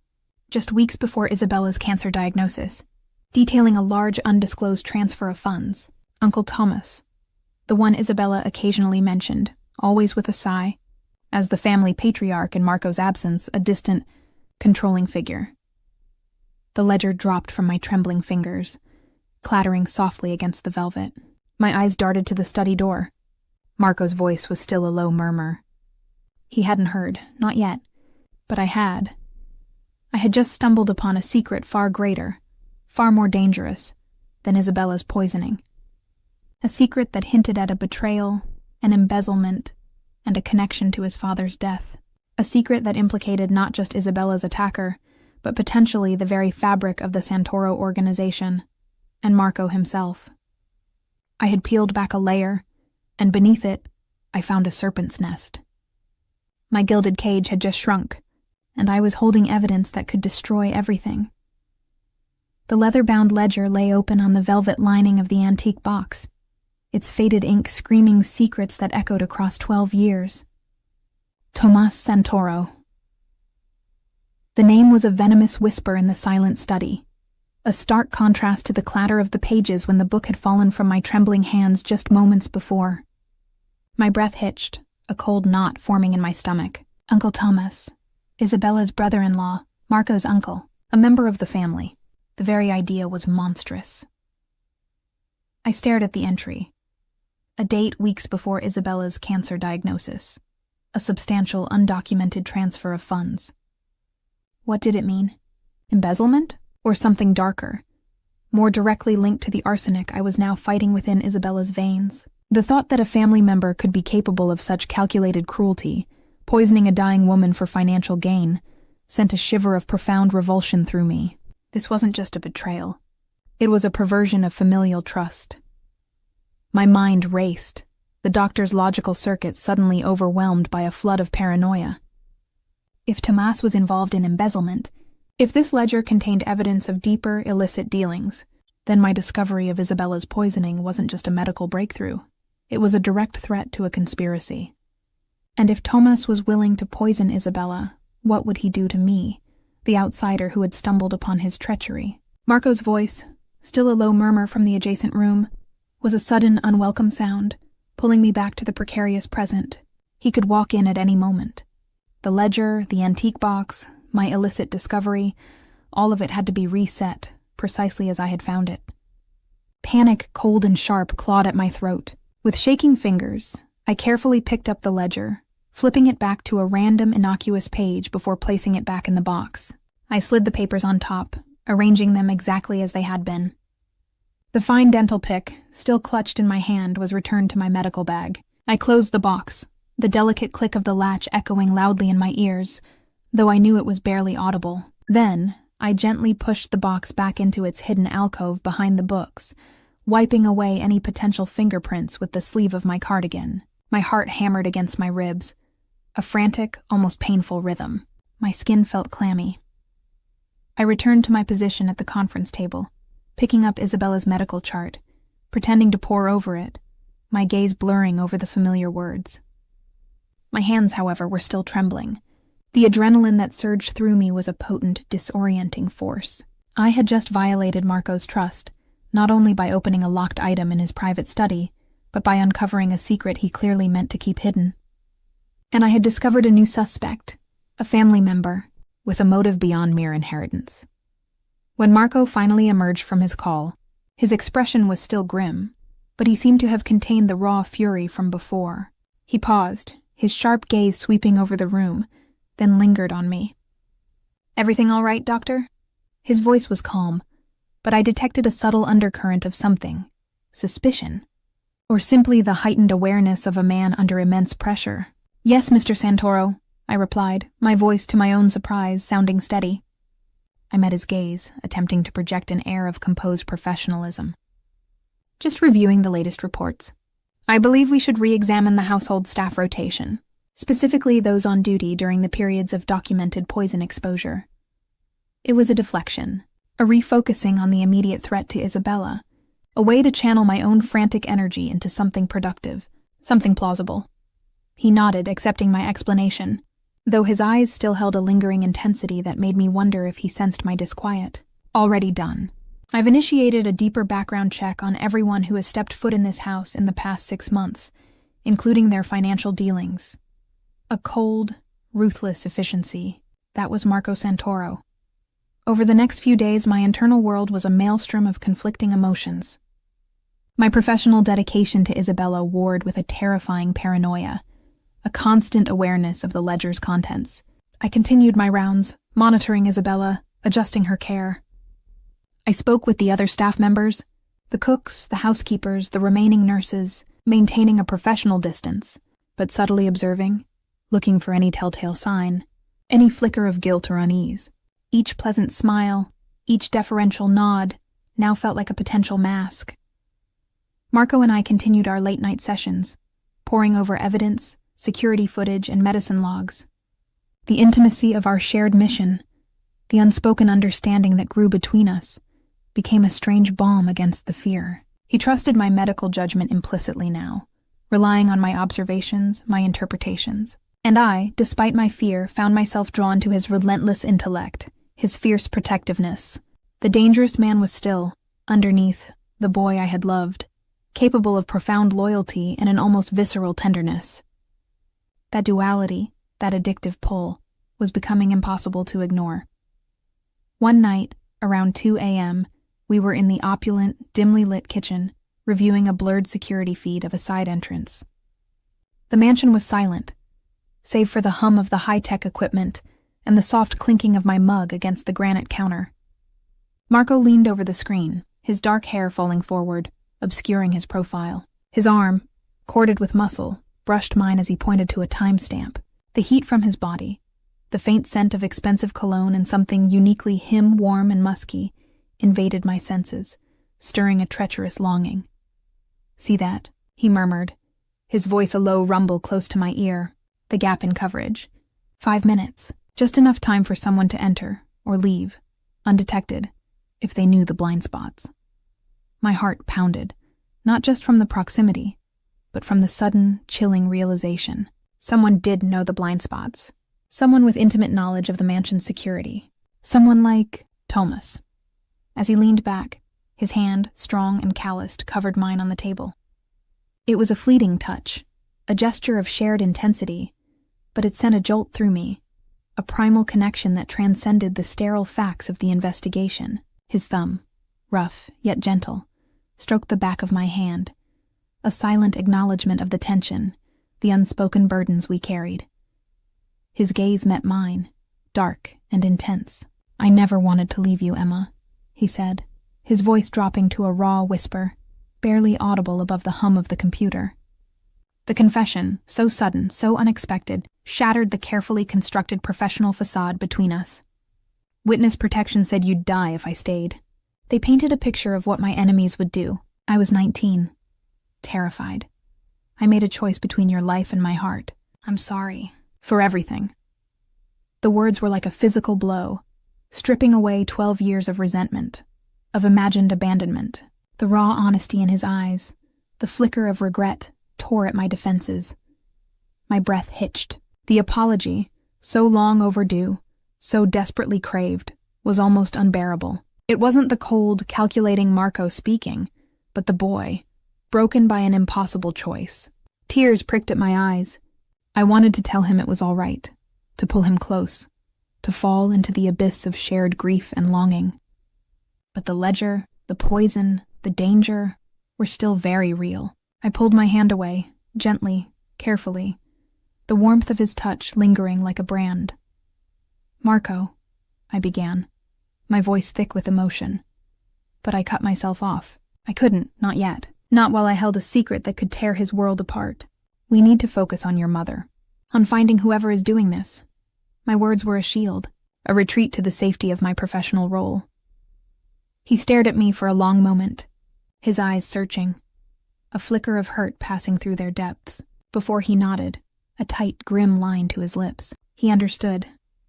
A: just weeks before Isabella's cancer diagnosis, detailing a large undisclosed transfer of funds. Uncle Thomas, the one Isabella occasionally mentioned, always with a sigh, as the family patriarch in Marco's absence, a distant, controlling figure. The ledger dropped from my trembling fingers, clattering softly against the velvet. My eyes darted to the study door. Marco's voice was still a low murmur. He hadn't heard, not yet, but I had. I had just stumbled upon a secret far greater, far more dangerous, than Isabella's poisoning. A secret that hinted at a betrayal, an embezzlement, and a connection to his father's death. A secret that implicated not just Isabella's attacker, but potentially the very fabric of the Santoro organization, and Marco himself. I had peeled back a layer, and beneath it, I found a serpent's nest. My gilded cage had just shrunk, and I was holding evidence that could destroy everything. The leather-bound ledger lay open on the velvet lining of the antique box, its faded ink screaming secrets that echoed across 12 years. Tomas Santoro. The name was a venomous whisper in the silent study, a stark contrast to the clatter of the pages when the book had fallen from my trembling hands just moments before. My breath hitched, a cold knot forming in my stomach. Uncle Thomas, Isabella's brother-in-law, Marco's uncle, a member of the family. The very idea was monstrous. I stared at the entry. A date weeks before Isabella's cancer diagnosis. A substantial, undocumented transfer of funds. What did it mean? Embezzlement? Or something darker? More directly linked to the arsenic I was now fighting within Isabella's veins. The thought that a family member could be capable of such calculated cruelty, poisoning a dying woman for financial gain, sent a shiver of profound revulsion through me. This wasn't just a betrayal. It was a perversion of familial trust. My mind raced, the doctor's logical circuits suddenly overwhelmed by a flood of paranoia. If Tomas was involved in embezzlement, if this ledger contained evidence of deeper, illicit dealings, then my discovery of Isabella's poisoning wasn't just a medical breakthrough. It was a direct threat to a conspiracy. And if Tomas was willing to poison Isabella, what would he do to me, the outsider who had stumbled upon his treachery? Marco's voice, still a low murmur from the adjacent room, was a sudden, unwelcome sound, pulling me back to the precarious present. He could walk in at any moment. The ledger, the antique box, my illicit discovery, all of it had to be reset, precisely as I had found it. Panic, cold and sharp, clawed at my throat. With shaking fingers, I carefully picked up the ledger, flipping it back to a random, innocuous page before placing it back in the box. I slid the papers on top, arranging them exactly as they had been. The fine dental pick, still clutched in my hand, was returned to my medical bag. I closed the box, the delicate click of the latch echoing loudly in my ears, though I knew it was barely audible. Then, I gently pushed the box back into its hidden alcove behind the books, wiping away any potential fingerprints with the sleeve of my cardigan. My heart hammered against my ribs, a frantic, almost painful rhythm. My skin felt clammy. I returned to my position at the conference table, picking up Isabella's medical chart, pretending to pore over it, my gaze blurring over the familiar words. My hands, however, were still trembling. The adrenaline that surged through me was a potent, disorienting force. I had just violated Marco's trust, not only by opening a locked item in his private study, but by uncovering a secret he clearly meant to keep hidden. And I had discovered a new suspect, a family member, with a motive beyond mere inheritance. When Marco finally emerged from his call, His expression was still grim, but he seemed to have contained the raw fury from before. He paused, his sharp gaze sweeping over the room, then lingered on me. "Everything all right, Doctor?" His voice was calm, but I detected a subtle undercurrent of something. Suspicion. Or simply the heightened awareness of a man under immense pressure. "Yes, Mr. Santoro," I replied, my voice, to my own surprise, sounding steady. I met his gaze, attempting to project an air of composed professionalism. "Just reviewing the latest reports. I believe we should re-examine the household staff rotation, specifically those on duty during the periods of documented poison exposure." It was a deflection, a refocusing on the immediate threat to Isabella, a way to channel my own frantic energy into something productive, something plausible. He nodded, accepting my explanation, though his eyes still held a lingering intensity that made me wonder if he sensed my disquiet. "Already done. I've initiated a deeper background check on everyone who has stepped foot in this house in the past 6 months, including their financial dealings." A cold, ruthless efficiency. That was Marco Santoro. Over the next few days, my internal world was a maelstrom of conflicting emotions. My professional dedication to Isabella warred with a terrifying paranoia, a constant awareness of the ledger's contents. I continued my rounds, monitoring Isabella, adjusting her care. I spoke with the other staff members, the cooks, the housekeepers, the remaining nurses, maintaining a professional distance, but subtly observing, looking for any telltale sign, any flicker of guilt or unease. Each pleasant smile, each deferential nod, now felt like a potential mask. Marco and I continued our late-night sessions, poring over evidence, security footage, and medicine logs. The intimacy of our shared mission, the unspoken understanding that grew between us, became a strange balm against the fear. He trusted my medical judgment implicitly now, relying on my observations, my interpretations. And I, despite my fear, found myself drawn to his relentless intellect, his fierce protectiveness. The dangerous man was still, underneath, the boy I had loved, capable of profound loyalty and an almost visceral tenderness. That duality, that addictive pull, was becoming impossible to ignore. One night, around 2 a.m., we were in the opulent, dimly lit kitchen, reviewing a blurred security feed of a side entrance. The mansion was silent, save for the hum of the high-tech equipment and the soft clinking of my mug against the granite counter. Marco leaned over the screen, his dark hair falling forward, obscuring his profile. His arm, corded with muscle, brushed mine as he pointed to a timestamp. The heat from his body, the faint scent of expensive cologne and something uniquely him, warm and musky, invaded my senses, stirring a treacherous longing. "See that?" he murmured, his voice a low rumble close to my ear. The gap in coverage. 5 minutes. Just enough time for someone to enter, or leave, undetected, if they knew the blind spots. My heart pounded, not just from the proximity, but from the sudden, chilling realization. Someone did know the blind spots. Someone with intimate knowledge of the mansion's security. Someone like Thomas. As he leaned back, his hand, strong and calloused, covered mine on the table. It was a fleeting touch, a gesture of shared intensity, but it sent a jolt through me, a primal connection that transcended the sterile facts of the investigation. His thumb, rough yet gentle, stroked the back of my hand, a silent acknowledgement of the tension, the unspoken burdens we carried. His gaze met mine, dark and intense. "I never wanted to leave you, Emma," he said, his voice dropping to a raw whisper, barely audible above the hum of the computer. The confession, so sudden, so unexpected, shattered the carefully constructed professional facade between us. Witness protection said you'd die if I stayed. They painted a picture of what my enemies would do. I was 19. Terrified. I made a choice between your life and my heart. "I'm sorry. For everything." The words were like a physical blow, stripping away 12 years of resentment, of imagined abandonment. The raw honesty in his eyes, the flicker of regret, tore at my defenses. My breath hitched. The apology, so long overdue, so desperately craved, was almost unbearable. It wasn't the cold, calculating Marco speaking, but the boy, broken by an impossible choice. Tears pricked at my eyes. I wanted to tell him it was all right, to pull him close, to fall into the abyss of shared grief and longing. But the ledger, the poison, the danger, were still very real. I pulled my hand away, gently, carefully, the warmth of his touch lingering like a brand. "Marco," I began, my voice thick with emotion. But I cut myself off. I couldn't, not yet. Not while I held a secret that could tear his world apart. "We need to focus on your mother. On finding whoever is doing this." My words were a shield, a retreat to the safety of my professional role. He stared at me for a long moment, his eyes searching, a flicker of hurt passing through their depths, before he nodded, a tight, grim line to his lips. He understood,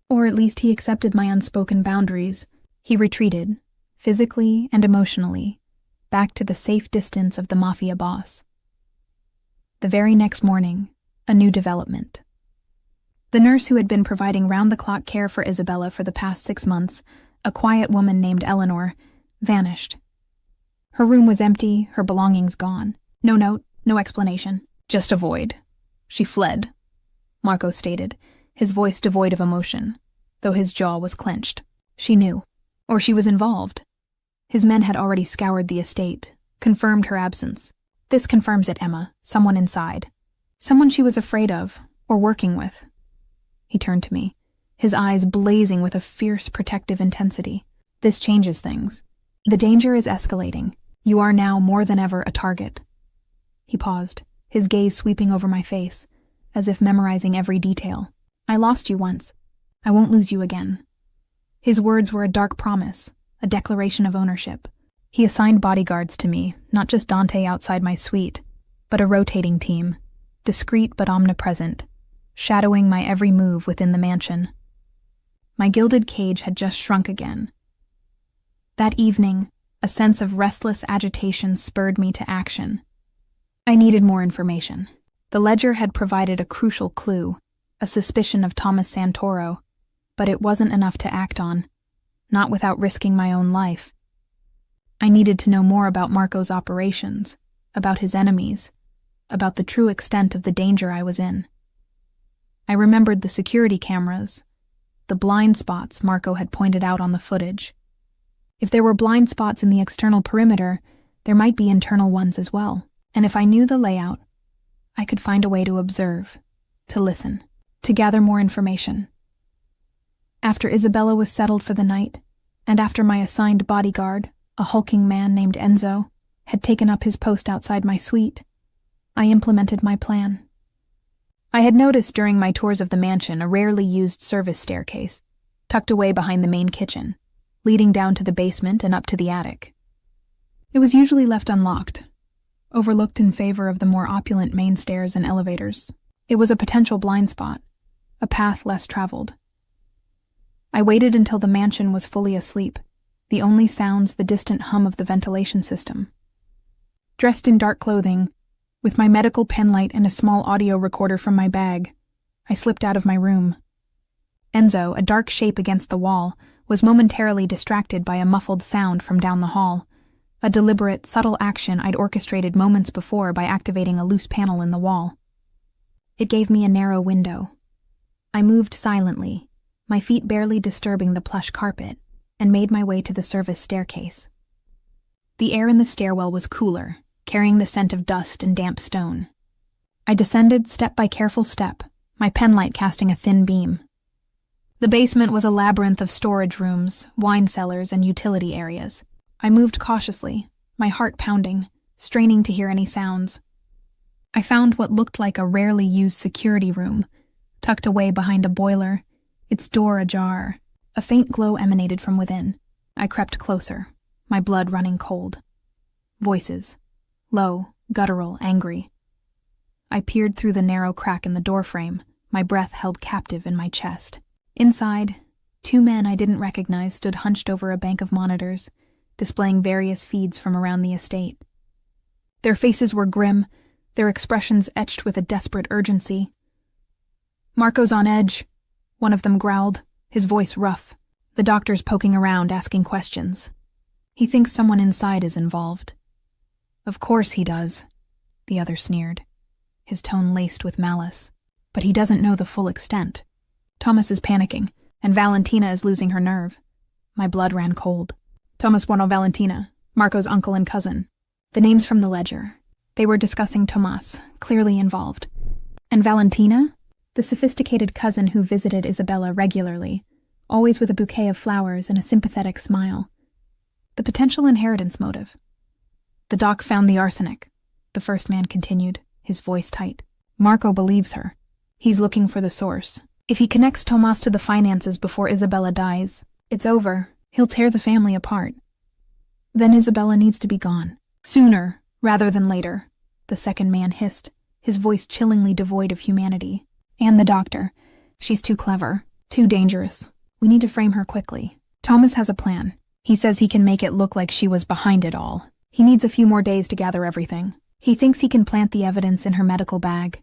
A: or at least he accepted my unspoken boundaries. He retreated, physically and emotionally, back to the safe distance of the Mafia boss. The very next morning, a new development. The nurse who had been providing round-the-clock care for Isabella for the past 6 months, a quiet woman named Eleanor, vanished. Her room was empty, her belongings gone. No note, no explanation, just a void. "She fled," Marco stated, his voice devoid of emotion, though his jaw was clenched. She knew, or she was involved. His men had already scoured the estate, confirmed her absence. "This confirms it, Emma, someone inside. Someone she was afraid of, or working with." He turned to me, his eyes blazing with a fierce, protective intensity. "This changes things. The danger is escalating. You are now more than ever a target." He paused, his gaze sweeping over my face, as if memorizing every detail. "I lost you once. I won't lose you again." His words were a dark promise, a declaration of ownership. He assigned bodyguards to me, not just Dante outside my suite, but a rotating team, discreet but omnipresent, shadowing my every move within the mansion. My gilded cage had just shrunk again. That evening, a sense of restless agitation spurred me to action. I needed more information. The ledger had provided a crucial clue, a suspicion of Thomas Santoro, but it wasn't enough to act on, not without risking my own life. I needed to know more about Marco's operations, about his enemies, about the true extent of the danger I was in. I remembered the security cameras, the blind spots Marco had pointed out on the footage. If there were blind spots in the external perimeter, there might be internal ones as well. And if I knew the layout, I could find a way to observe, to listen, to gather more information. After Isabella was settled for the night, and after my assigned bodyguard, a hulking man named Enzo, had taken up his post outside my suite, I implemented my plan. I had noticed during my tours of the mansion a rarely used service staircase, tucked away behind the main kitchen, leading down to the basement and up to the attic. It was usually left unlocked, overlooked in favor of the more opulent main stairs and elevators. It was a potential blind spot, a path less traveled. I waited until the mansion was fully asleep, the only sounds the distant hum of the ventilation system. Dressed in dark clothing, with my medical penlight and a small audio recorder from my bag, I slipped out of my room. Enzo, a dark shape against the wall, was momentarily distracted by a muffled sound from down the hall, a deliberate, subtle action I'd orchestrated moments before by activating a loose panel in the wall. It gave me a narrow window. I moved silently, my feet barely disturbing the plush carpet, and made my way to the service staircase. The air in the stairwell was cooler, carrying the scent of dust and damp stone. I descended step by careful step, my penlight casting a thin beam. The basement was a labyrinth of storage rooms, wine cellars, and utility areas. I moved cautiously, my heart pounding, straining to hear any sounds. I found what looked like a rarely used security room, tucked away behind a boiler, its door ajar. A faint glow emanated from within. I crept closer, my blood running cold. Voices. Low, guttural, angry. I peered through the narrow crack in the doorframe, my breath held captive in my chest. Inside, 2 men I didn't recognize stood hunched over a bank of monitors, displaying various feeds from around the estate. Their faces were grim, their expressions etched with a desperate urgency. "Marco's on edge," one of them growled, his voice rough. "The doctor's poking around, asking questions. He thinks someone inside is involved." "Of course he does," the other sneered, his tone laced with malice. "But he doesn't know the full extent. Thomas is panicking, and Valentina is losing her nerve." My blood ran cold. "Thomas bueno Valentina. Marco's uncle and cousin. The names from the ledger. They were discussing Tomas, clearly involved. And Valentina? The sophisticated cousin who visited Isabella regularly, always with a bouquet of flowers and a sympathetic smile. The potential inheritance motive. The doc found the arsenic, the first man continued, his voice tight. Marco believes her. He's looking for the source. If he connects Tomas to the finances before Isabella dies, it's over. He'll tear the family apart. Then Isabella needs to be gone. Sooner, rather than later, the second man hissed, his voice chillingly devoid of humanity. And the doctor. She's too clever, too dangerous. We need to frame her quickly. Thomas has a plan. He says he can make it look like she was behind it all. He needs a few more days to gather everything. He thinks he can plant the evidence in her medical bag.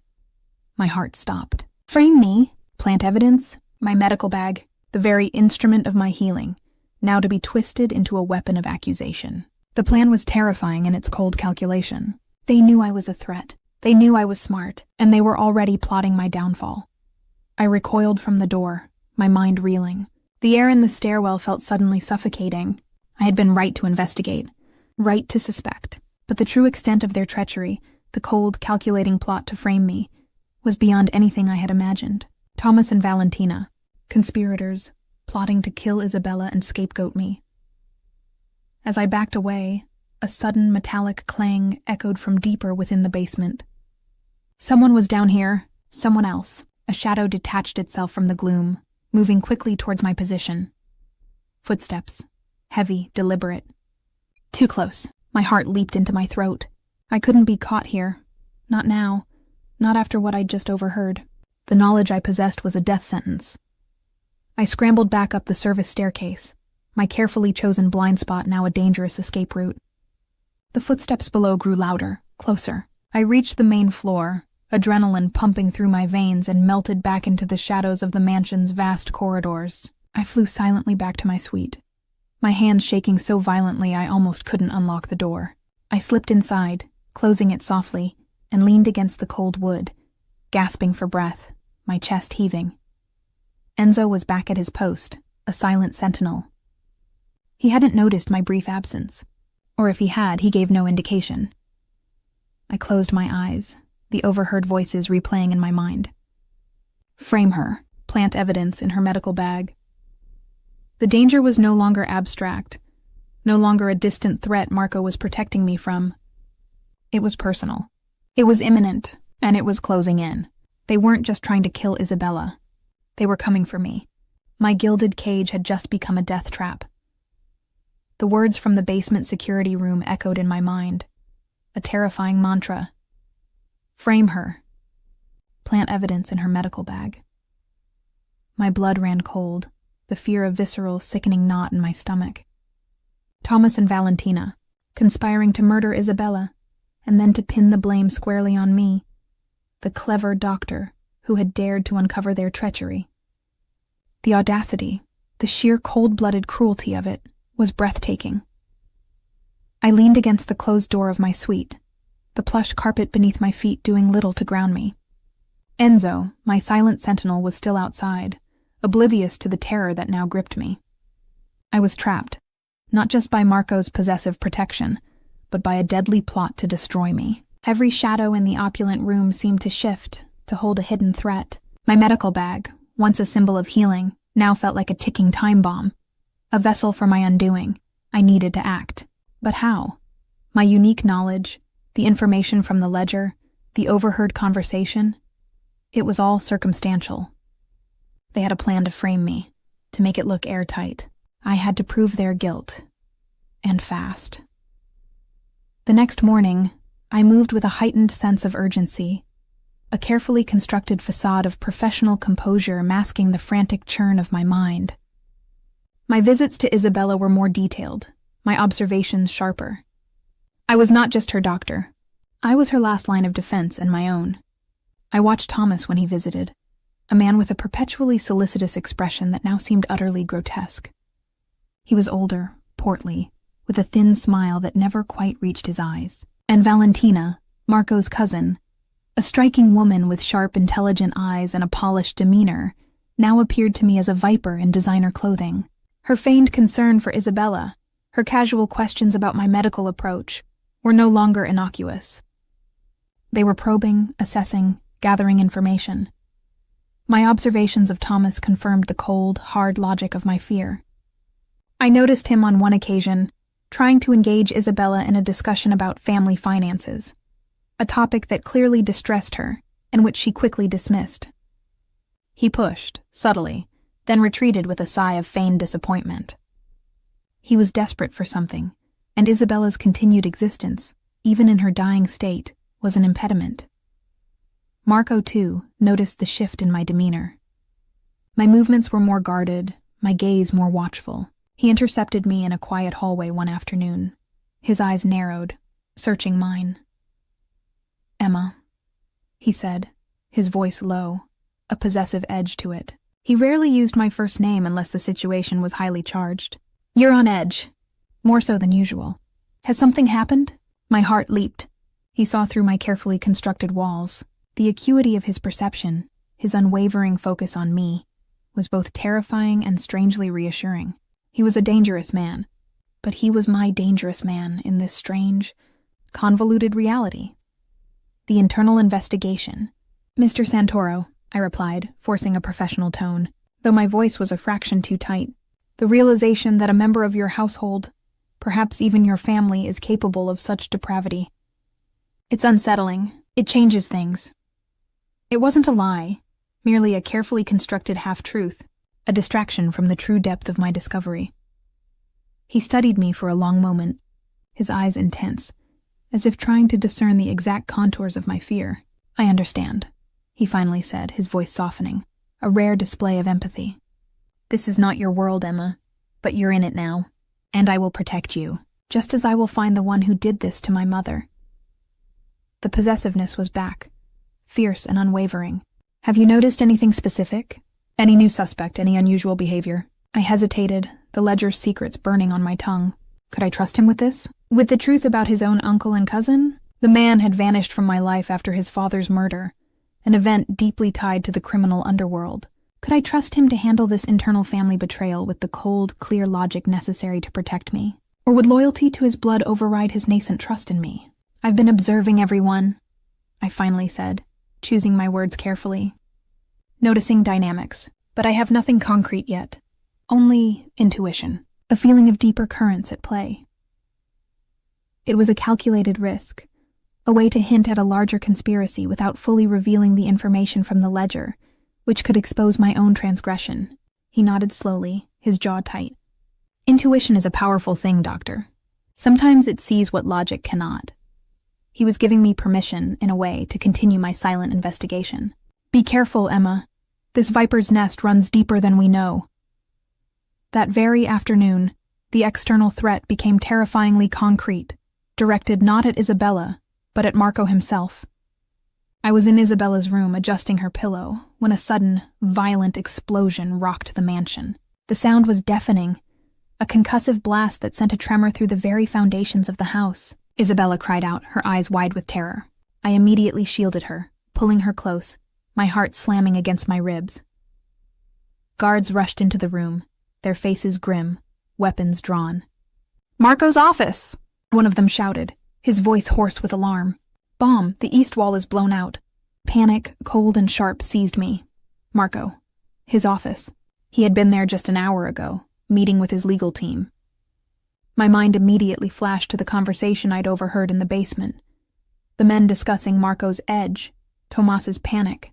A: My heart stopped. Frame me? Plant evidence? My medical bag, the very instrument of my healing, now to be twisted into a weapon of accusation. The plan was terrifying in its cold calculation. They knew I was a threat. They knew I was smart, and they were already plotting my downfall. I recoiled from the door, my mind reeling. The air in the stairwell felt suddenly suffocating. I had been right to investigate, right to suspect, but the true extent of their treachery, the cold, calculating plot to frame me, was beyond anything I had imagined. Thomas and Valentina, conspirators, plotting to kill Isabella and scapegoat me. As I backed away, a sudden metallic clang echoed from deeper within the basement. Someone was down here, someone else. A shadow detached itself from the gloom, moving quickly towards my position. Footsteps, heavy, deliberate. Too close. My heart leaped into my throat. I couldn't be caught here. Not now. Not after what I'd just overheard. The knowledge I possessed was a death sentence. I scrambled back up the service staircase, my carefully chosen blind spot now a dangerous escape route. The footsteps below grew louder, closer. I reached the main floor, adrenaline pumping through my veins, and melted back into the shadows of the mansion's vast corridors. I flew silently back to my suite, my hands shaking so violently I almost couldn't unlock the door. I slipped inside, closing it softly, and leaned against the cold wood, gasping for breath, my chest heaving. Enzo was back at his post, a silent sentinel. He hadn't noticed my brief absence, or if he had, he gave no indication. I closed my eyes, the overheard voices replaying in my mind. Frame her, plant evidence in her medical bag. The danger was no longer abstract, no longer a distant threat Marco was protecting me from. It was personal. It was imminent, and it was closing in. They weren't just trying to kill Isabella. They were coming for me. My gilded cage had just become a death trap. The words from the basement security room echoed in my mind, a terrifying mantra. Frame her. Plant evidence in her medical bag. My blood ran cold, the fear of visceral, sickening knot in my stomach. Thomas and Valentina, conspiring to murder Isabella, and then to pin the blame squarely on me, the clever doctor who had dared to uncover their treachery. The audacity, the sheer cold-blooded cruelty of it, was breathtaking. I leaned against the closed door of my suite, the plush carpet beneath my feet doing little to ground me. Enzo, my silent sentinel, was still outside, oblivious to the terror that now gripped me. I was trapped, not just by Marco's possessive protection, but by a deadly plot to destroy me. Every shadow in the opulent room seemed to shift, to hold a hidden threat. My medical bag, once a symbol of healing, now felt like a ticking time bomb, a vessel for my undoing. I needed to act. But how? My unique knowledge, the information from the ledger, the overheard conversation, it was all circumstantial. They had a plan to frame me, to make it look airtight. I had to prove their guilt. And fast. The next morning, I moved with a heightened sense of urgency, a carefully constructed facade of professional composure masking the frantic churn of my mind. My visits to Isabella were more detailed, my observations sharper. I was not just her doctor. I was her last line of defense and my own. I watched Thomas when he visited, a man with a perpetually solicitous expression that now seemed utterly grotesque. He was older, portly, with a thin smile that never quite reached his eyes. And Valentina, Marco's cousin, a striking woman with sharp, intelligent eyes and a polished demeanor, now appeared to me as a viper in designer clothing. Her feigned concern for Isabella, Her casual questions about my medical approach were no longer innocuous. They were probing, assessing, gathering information. My observations of Thomas confirmed the cold, hard logic of my fear. I noticed him on one occasion trying to engage Isabella in a discussion about family finances, a topic that clearly distressed her and which she quickly dismissed. He pushed, subtly, then retreated with a sigh of feigned disappointment. He was desperate for something, and Isabella's continued existence, even in her dying state, was an impediment. Marco, too, noticed the shift in my demeanor. My movements were more guarded, my gaze more watchful. He intercepted me in a quiet hallway one afternoon. His eyes narrowed, searching mine. "Emma," he said, his voice low, a possessive edge to it. He rarely used my first name unless the situation was highly charged. "You're on edge. More so than usual. Has something happened?" My heart leaped. He saw through my carefully constructed walls. The acuity of his perception, his unwavering focus on me, was both terrifying and strangely reassuring. He was a dangerous man, but he was my dangerous man in this strange, convoluted reality. "The internal investigation." "Mr. Santoro," I replied, forcing a professional tone, though my voice was a fraction too tight. "The realization that a member of your household, perhaps even your family, is capable of such depravity. It's unsettling. It changes things." It wasn't a lie, merely a carefully constructed half-truth, a distraction from the true depth of my discovery. He studied me for a long moment, his eyes intense, as if trying to discern the exact contours of my fear. "I understand," he finally said, his voice softening, a rare display of empathy. "This is not your world, Emma, but you're in it now, and I will protect you, just as I will find the one who did this to my mother." The possessiveness was back, fierce and unwavering. "Have you noticed anything specific? Any new suspect, any unusual behavior?" I hesitated, the ledger's secrets burning on my tongue. Could I trust him with this? With the truth about his own uncle and cousin? The man had vanished from my life after his father's murder, an event deeply tied to the criminal underworld. Could I trust him to handle this internal family betrayal with the cold, clear logic necessary to protect me? Or would loyalty to his blood override his nascent trust in me? "I've been observing everyone," I finally said, choosing my words carefully. "Noticing dynamics, but I have nothing concrete yet. Only intuition, a feeling of deeper currents at play." It was a calculated risk, a way to hint at a larger conspiracy without fully revealing the information from the ledger, which could expose my own transgression. He nodded slowly, his jaw tight. "Intuition is a powerful thing, Doctor. Sometimes it sees what logic cannot." He was giving me permission, in a way, to continue my silent investigation. "Be careful, Emma. This viper's nest runs deeper than we know." That very afternoon, the external threat became terrifyingly concrete, directed not at Isabella, but at Marco himself. I was in Isabella's room adjusting her pillow when a sudden, violent explosion rocked the mansion. The sound was deafening, a concussive blast that sent a tremor through the very foundations of the house. Isabella cried out, her eyes wide with terror. I immediately shielded her, pulling her close, my heart slamming against my ribs. Guards rushed into the room, their faces grim, weapons drawn. "Marco's office!" one of them shouted, his voice hoarse with alarm. "Bomb, the east wall is blown out." Panic, cold and sharp, seized me. Marco. His office. He had been there just an hour ago, meeting with his legal team. My mind immediately flashed to the conversation I'd overheard in the basement. The men discussing Marco's edge, Tomas's panic.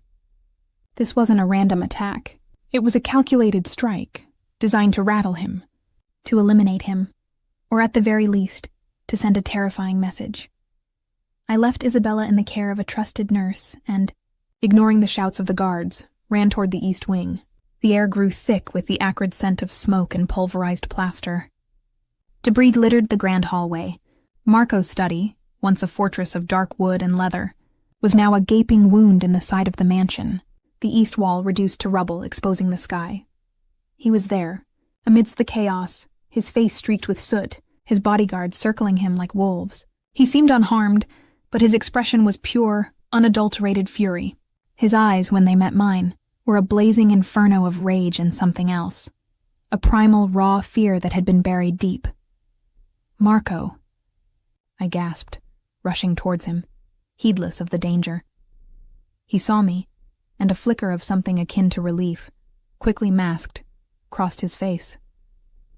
A: This wasn't a random attack. It was a calculated strike, designed to rattle him, to eliminate him, or at the very least, to send a terrifying message. I left Isabella in the care of a trusted nurse and, ignoring the shouts of the guards, ran toward the east wing. The air grew thick with the acrid scent of smoke and pulverized plaster. Debris littered the grand hallway. Marco's study, once a fortress of dark wood and leather, was now a gaping wound in the side of the mansion, the east wall reduced to rubble exposing the sky. He was there, amidst the chaos, his face streaked with soot, his bodyguards circling him like wolves. He seemed unharmed, but his expression was pure, unadulterated fury. His eyes, when they met mine, were a blazing inferno of rage and something else. A primal, raw fear that had been buried deep. Marco, I gasped, rushing towards him, heedless of the danger. He saw me, and a flicker of something akin to relief, quickly masked, crossed his face.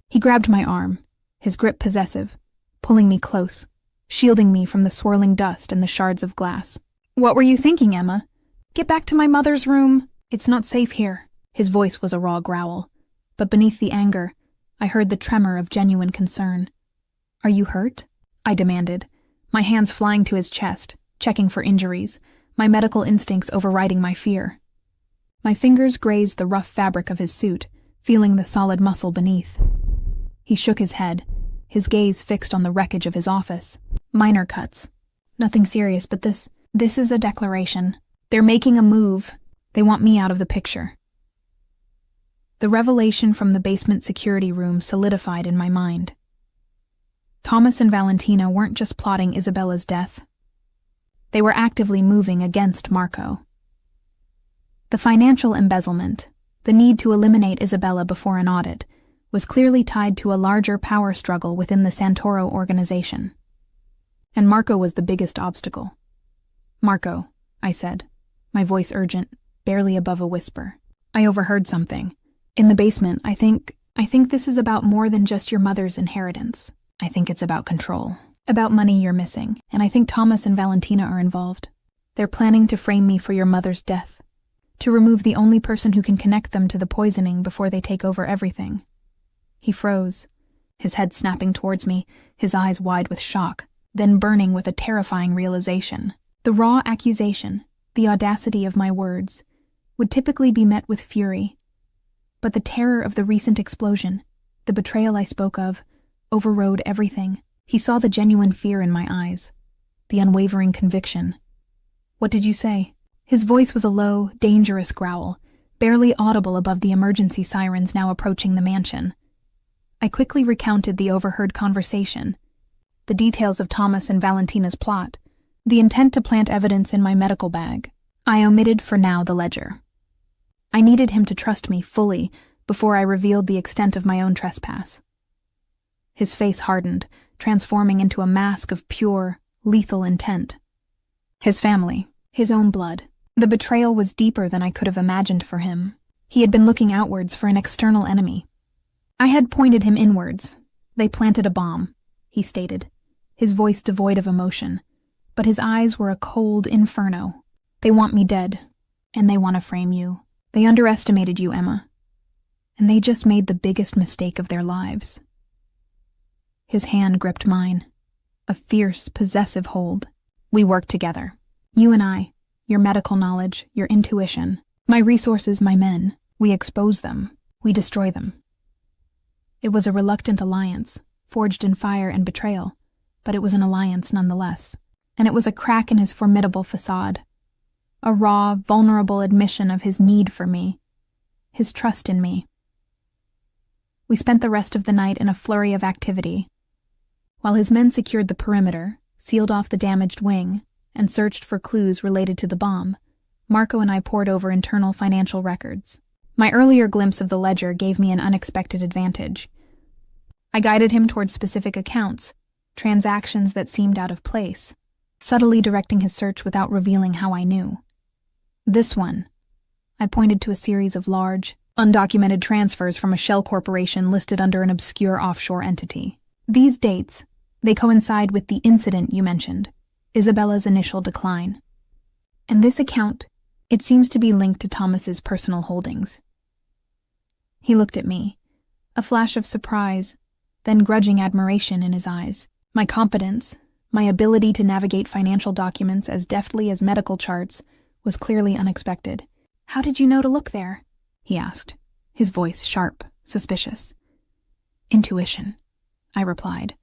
A: He grabbed my arm, his grip possessive, pulling me close, shielding me from the swirling dust and the shards of glass. "What were you thinking, Emma? Get back to my mother's room. It's not safe here." His voice was a raw growl, but beneath the anger, I heard the tremor of genuine concern. "Are you hurt?" I demanded, my hands flying to his chest, checking for injuries, my medical instincts overriding my fear. My fingers grazed the rough fabric of his suit, feeling the solid muscle beneath. He shook his head, his gaze fixed on the wreckage of his office. "Minor cuts. Nothing serious, but this is a declaration. They're making a move. They want me out of the picture." The revelation from the basement security room solidified in my mind. Thomas and Valentina weren't just plotting Isabella's death. They were actively moving against Marco. The financial embezzlement, the need to eliminate Isabella before an audit, was clearly tied to a larger power struggle within the Santoro organization. And Marco was the biggest obstacle. "Marco," I said, my voice urgent, barely above a whisper. "I overheard something. In the basement, I think this is about more than just your mother's inheritance. I think it's about control, about money you're missing, and I think Thomas and Valentina are involved. They're planning to frame me for your mother's death, to remove the only person who can connect them to the poisoning before they take over everything." He froze, his head snapping towards me, his eyes wide with shock, then burning with a terrifying realization. The raw accusation, the audacity of my words, would typically be met with fury. But the terror of the recent explosion, the betrayal I spoke of, overrode everything. He saw the genuine fear in my eyes, the unwavering conviction. "What did you say?" His voice was a low, dangerous growl, barely audible above the emergency sirens now approaching the mansion. I quickly recounted the overheard conversation, the details of Thomas and Valentina's plot, the intent to plant evidence in my medical bag. I omitted for now the ledger. I needed him to trust me fully before I revealed the extent of my own trespass. His face hardened, transforming into a mask of pure, lethal intent. His family, his own blood. The betrayal was deeper than I could have imagined for him. He had been looking outwards for an external enemy. I had pointed him inwards. "They planted a bomb," he stated, his voice devoid of emotion, but his eyes were a cold inferno. "They want me dead, and they want to frame you. They underestimated you, Emma. And they just made the biggest mistake of their lives." His hand gripped mine, a fierce, possessive hold. "We worked together. You and I, your medical knowledge, your intuition, my resources, my men. We expose them. We destroy them." It was a reluctant alliance, forged in fire and betrayal, but it was an alliance nonetheless. And it was a crack in his formidable facade. A raw, vulnerable admission of his need for me, his trust in me. We spent the rest of the night in a flurry of activity. While his men secured the perimeter, sealed off the damaged wing, and searched for clues related to the bomb, Marco and I pored over internal financial records. My earlier glimpse of the ledger gave me an unexpected advantage. I guided him towards specific accounts, transactions that seemed out of place, subtly directing his search without revealing how I knew. "This one." I pointed to a series of large, undocumented transfers from a shell corporation listed under an obscure offshore entity. "These dates, they coincide with the incident you mentioned, Isabella's initial decline. And this account, it seems to be linked to Thomas's personal holdings." He looked at me, a flash of surprise, then grudging admiration in his eyes. My competence, my ability to navigate financial documents as deftly as medical charts, was clearly unexpected. "How did you know to look there?" he asked, his voice sharp, suspicious. "Intuition," I replied,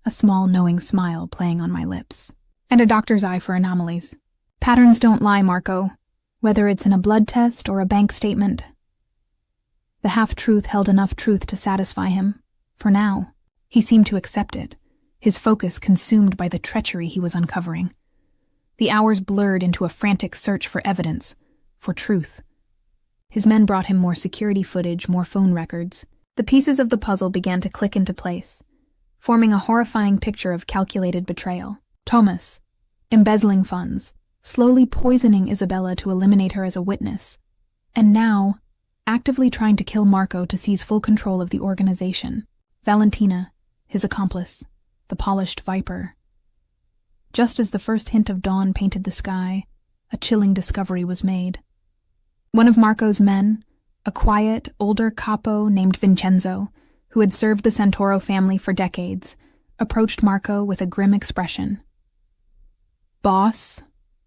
A: a small knowing smile playing on my lips. "And a doctor's eye for anomalies. Patterns don't lie, Marco, whether it's in a blood test or a bank statement." The half-truth held enough truth to satisfy him. For now, he seemed to accept it, his focus consumed by the treachery he was uncovering. The hours blurred into a frantic search for evidence, for truth. His men brought him more security footage, more phone records. The pieces of the puzzle began to click into place. forming a horrifying picture of calculated betrayal. Thomas, embezzling funds, slowly poisoning Isabella to eliminate her as a witness, and now actively trying to kill Marco to seize full control of the organization. Valentina, his accomplice, the polished viper. Just as the first hint of dawn painted the sky, a chilling discovery was made. One of Marco's men, a quiet, older capo named Vincenzo, who had served the Santoro family for decades, approached Marco with a grim expression. "Boss,"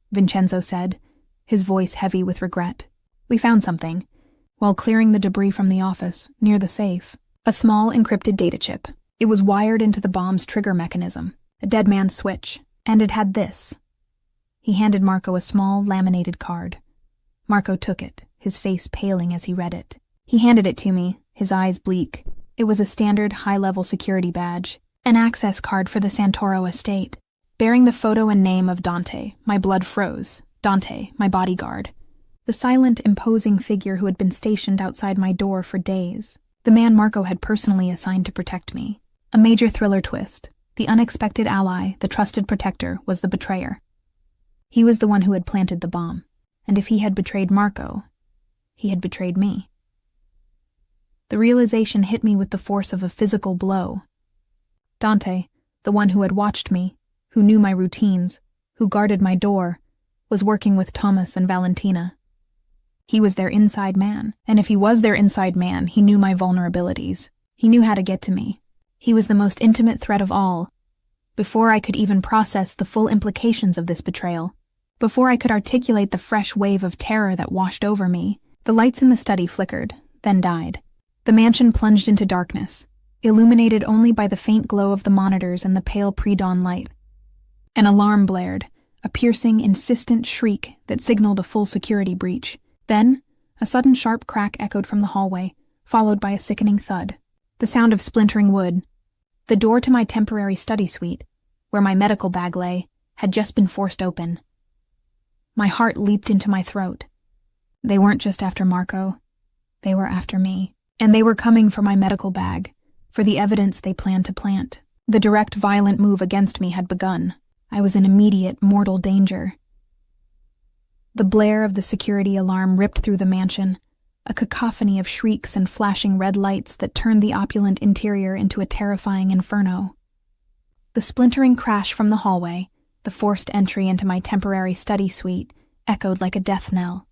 A: Vincenzo said, his voice heavy with regret. "We found something. While clearing the debris from the office, near the safe, a small encrypted data chip. It was wired into the bomb's trigger mechanism, a dead man's switch, and it had this." He handed Marco a small, laminated card. Marco took it, his face paling as he read it. He handed it to me, his eyes bleak. It was a standard high-level security badge, an access card for the Santoro estate. Bearing the photo and name of Dante, my blood froze. Dante, my bodyguard. The silent, imposing figure who had been stationed outside my door for days. The man Marco had personally assigned to protect me. A major thriller twist. The unexpected ally, the trusted protector, was the betrayer. He was the one who had planted the bomb. And if he had betrayed Marco, he had betrayed me. The realization hit me with the force of a physical blow. Dante, the one who had watched me, who knew my routines, who guarded my door, was working with Thomas and Valentina. He was their inside man, and if he was their inside man, he knew my vulnerabilities. He knew how to get to me. He was the most intimate threat of all. Before I could even process the full implications of this betrayal, before I could articulate the fresh wave of terror that washed over me, the lights in the study flickered, then died. The mansion plunged into darkness, illuminated only by the faint glow of the monitors and the pale pre-dawn light. An alarm blared, a piercing, insistent shriek that signaled a full security breach. Then, a sudden sharp crack echoed from the hallway, followed by a sickening thud. The sound of splintering wood. The door to my temporary study suite, where my medical bag lay, had just been forced open. My heart leaped into my throat. They weren't just after Marco. They were after me. And they were coming for my medical bag, for the evidence they planned to plant. The direct, violent move against me had begun. I was in immediate, mortal danger. The blare of the security alarm ripped through the mansion, a cacophony of shrieks and flashing red lights that turned the opulent interior into a terrifying inferno. The splintering crash from the hallway, the forced entry into my temporary study suite, echoed like a death knell.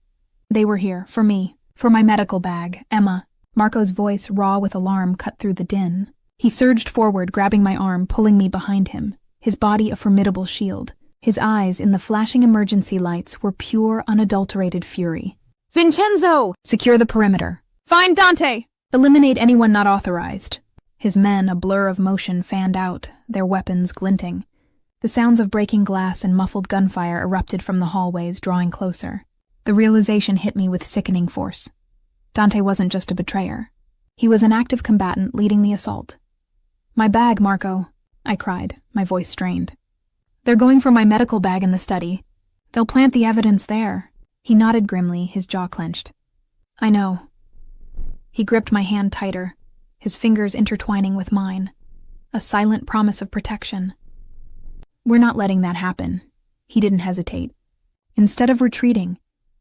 A: They were here, for me, for my medical bag, Emma. Marco's voice, raw with alarm, cut through the din. He surged forward, grabbing my arm, pulling me behind him, his body a formidable shield. His eyes, in the flashing emergency lights, were pure, unadulterated fury. "Vincenzo! Secure the perimeter. Find Dante! Eliminate anyone not authorized." His men, a blur of motion, fanned out, their weapons glinting. The sounds of breaking glass and muffled gunfire erupted from the hallways, drawing closer. The realization hit me with sickening force. Dante wasn't just a betrayer. He was an active combatant leading the assault. "My bag, Marco," I cried, my voice strained. "They're going for my medical bag in the study. They'll plant the evidence there." He nodded grimly, his jaw clenched. "I know." He gripped my hand tighter, his fingers intertwining with mine. A silent promise of protection. "We're not letting that happen." He didn't hesitate. Instead of retreating,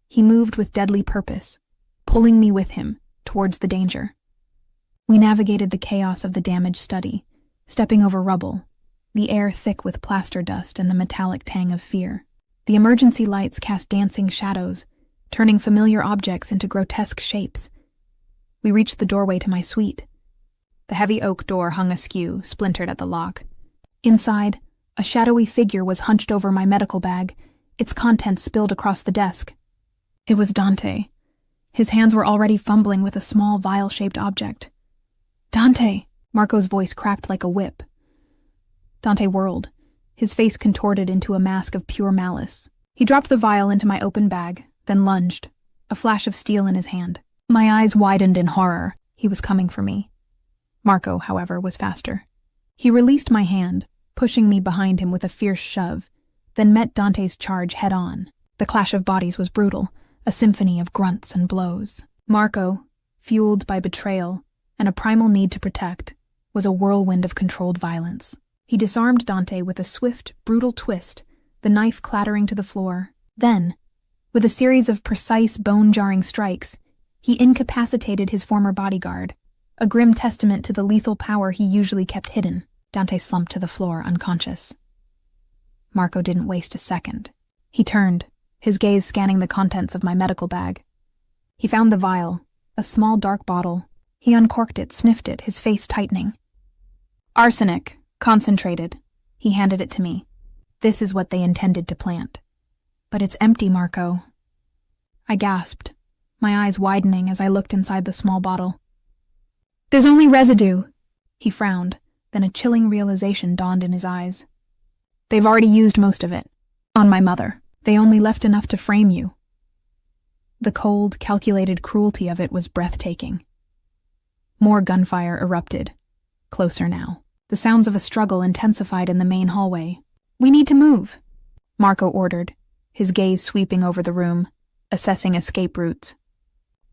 A: he moved with deadly purpose, pulling me with him towards the danger. We navigated the chaos of the damaged study, stepping over rubble, the air thick with plaster dust and the metallic tang of fear. The emergency lights cast dancing shadows, turning familiar objects into grotesque shapes. We reached the doorway to my suite. The heavy oak door hung askew, splintered at the lock. Inside, a shadowy figure was hunched over my medical bag, its contents spilled across the desk. It was Dante. His hands were already fumbling with a small, vial-shaped object. "Dante!" Marco's voice cracked like a whip. Dante whirled, his face contorted into a mask of pure malice. He dropped the vial into my open bag, then lunged, a flash of steel in his hand. My eyes widened in horror. He was coming for me. Marco, however, was faster. He released my hand, pushing me behind him with a fierce shove, then met Dante's charge head-on. The clash of bodies was brutal, a symphony of grunts and blows. Marco, fueled by betrayal and a primal need to protect, was a whirlwind of controlled violence. He disarmed Dante with a swift, brutal twist, the knife clattering to the floor. Then, with a series of precise, bone-jarring strikes, he incapacitated his former bodyguard, a grim testament to the lethal power he usually kept hidden. Dante slumped to the floor, unconscious. Marco didn't waste a second. He turned, his gaze scanning the contents of my medical bag. He found the vial, a small dark bottle. He uncorked it, sniffed it, his face tightening. Arsenic, concentrated. He handed it to me. This is what they intended to plant. But it's empty, Marco. I gasped, my eyes widening as I looked inside the small bottle. There's only residue. He frowned, then a chilling realization dawned in his eyes. They've already used most of it. On my mother. They only left enough to frame you. The cold, calculated cruelty of it was breathtaking. More gunfire erupted. Closer now. The sounds of a struggle intensified in the main hallway. We need to move, Marco ordered, his gaze sweeping over the room, assessing escape routes.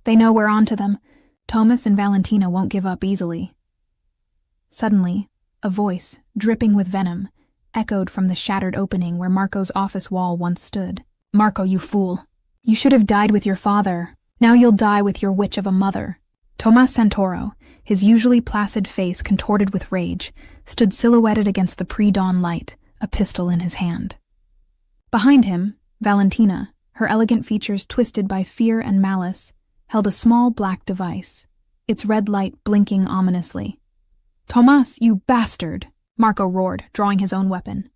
A: They know we're onto them. Thomas and Valentina won't give up easily. Suddenly, a voice, dripping with venom, echoed from the shattered opening where Marco's office wall once stood. Marco, you fool. You should have died with your father. Now you'll die with your witch of a mother. Tomas Santoro, his usually placid face contorted with rage, stood silhouetted against the pre-dawn light, a pistol in his hand. Behind him, Valentina, her elegant features twisted by fear and malice, held a small black device, its red light blinking ominously. Tomas, you bastard! Marco roared, drawing his own weapon.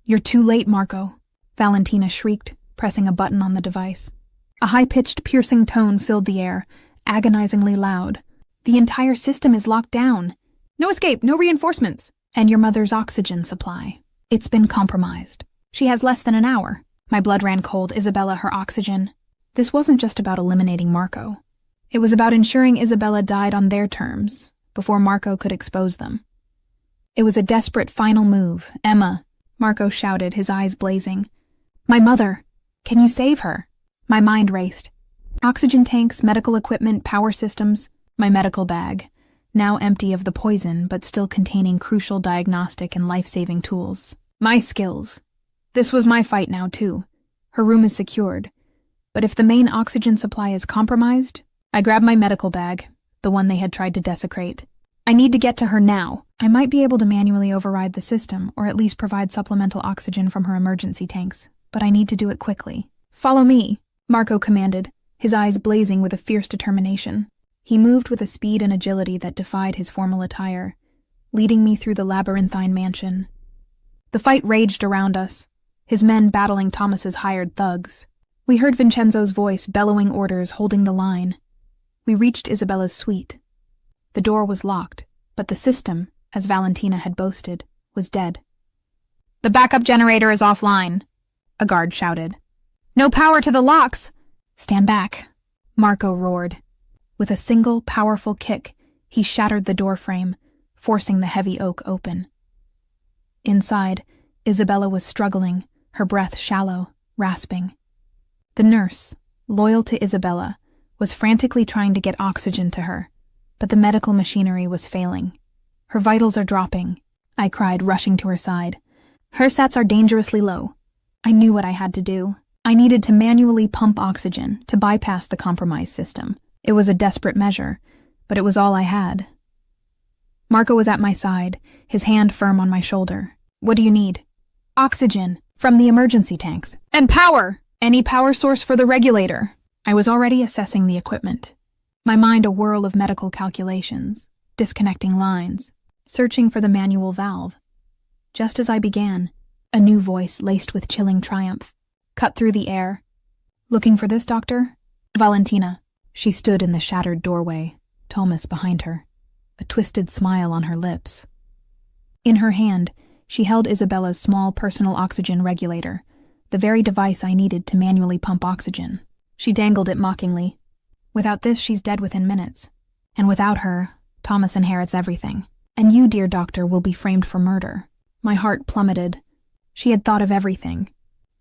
A: You're too late, Marco, Valentina shrieked, pressing a button on the device. A high-pitched, piercing tone filled the air, agonizingly loud. The entire system is locked down. No escape, no reinforcements. And your mother's oxygen supply. It's been compromised. She has less than an hour. My blood ran cold. Isabella, her oxygen. This wasn't just about eliminating Marco. It was about ensuring Isabella died on their terms, before Marco could expose them. It was a desperate final move. Emma, Marco shouted, his eyes blazing. My mother. Can you save her? My mind raced. Oxygen tanks, medical equipment, power systems, my medical bag, now empty of the poison but still containing crucial diagnostic and life-saving tools. My skills. This was my fight now, too. Her room is secured. But if the main oxygen supply is compromised, I grabbed my medical bag, the one they had tried to desecrate. I need to get to her now. I might be able to manually override the system, or at least provide supplemental oxygen from her emergency tanks, but I need to do it quickly. Follow me, Marco commanded, his eyes blazing with a fierce determination. He moved with a speed and agility that defied his formal attire, leading me through the labyrinthine mansion. The fight raged around us, his men battling Thomas's hired thugs. We heard Vincenzo's voice bellowing orders, holding the line. We reached Isabella's suite. The door was locked, but the system, as Valentina had boasted, was dead. The backup generator is offline, a guard shouted. No power to the locks! Stand back, Marco roared. With a single, powerful kick, he shattered the doorframe, forcing the heavy oak open. Inside, Isabella was struggling, her breath shallow, rasping. The nurse, loyal to Isabella, was frantically trying to get oxygen to her, but the medical machinery was failing. Her vitals are dropping, I cried, rushing to her side. Her sats are dangerously low. I knew what I had to do. I needed to manually pump oxygen to bypass the compromised system. It was a desperate measure, but it was all I had. Marco was at my side, his hand firm on my shoulder. What do you need? Oxygen, from the emergency tanks. And power! Any power source for the regulator. I was already assessing the equipment, my mind a whirl of medical calculations, disconnecting lines, searching for the manual valve. Just as I began, a new voice laced with chilling triumph cut through the air. Looking for this, doctor? Valentina. She stood in the shattered doorway, Thomas behind her, a twisted smile on her lips. In her hand, she held Isabella's small personal oxygen regulator, the very device I needed to manually pump oxygen. She dangled it mockingly. Without this, she's dead within minutes. And without her, Thomas inherits everything. And you, dear doctor, will be framed for murder. My heart plummeted. She had thought of everything.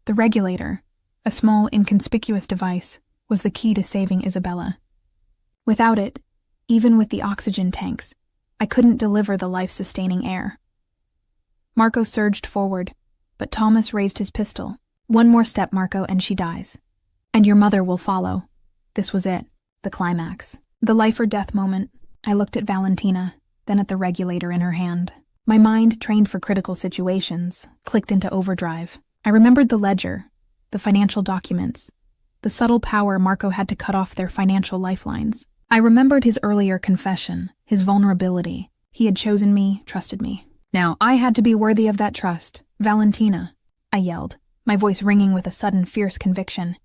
A: The regulator, a small, inconspicuous device, was the key to saving Isabella. Without it, even with the oxygen tanks, I couldn't deliver the life-sustaining air. Marco surged forward, but Thomas raised his pistol. "One more step, Marco, and she dies. And your mother will follow." This was it, the climax. The life-or-death moment. I looked at Valentina, then at the regulator in her hand. My mind, trained for critical situations, clicked into overdrive. I remembered the ledger, the financial documents, the subtle power Marco had to cut off their financial lifelines. I remembered his earlier confession, his vulnerability. He had chosen me, trusted me. Now, I had to be worthy of that trust. "Valentina," I yelled, my voice ringing with a sudden fierce conviction.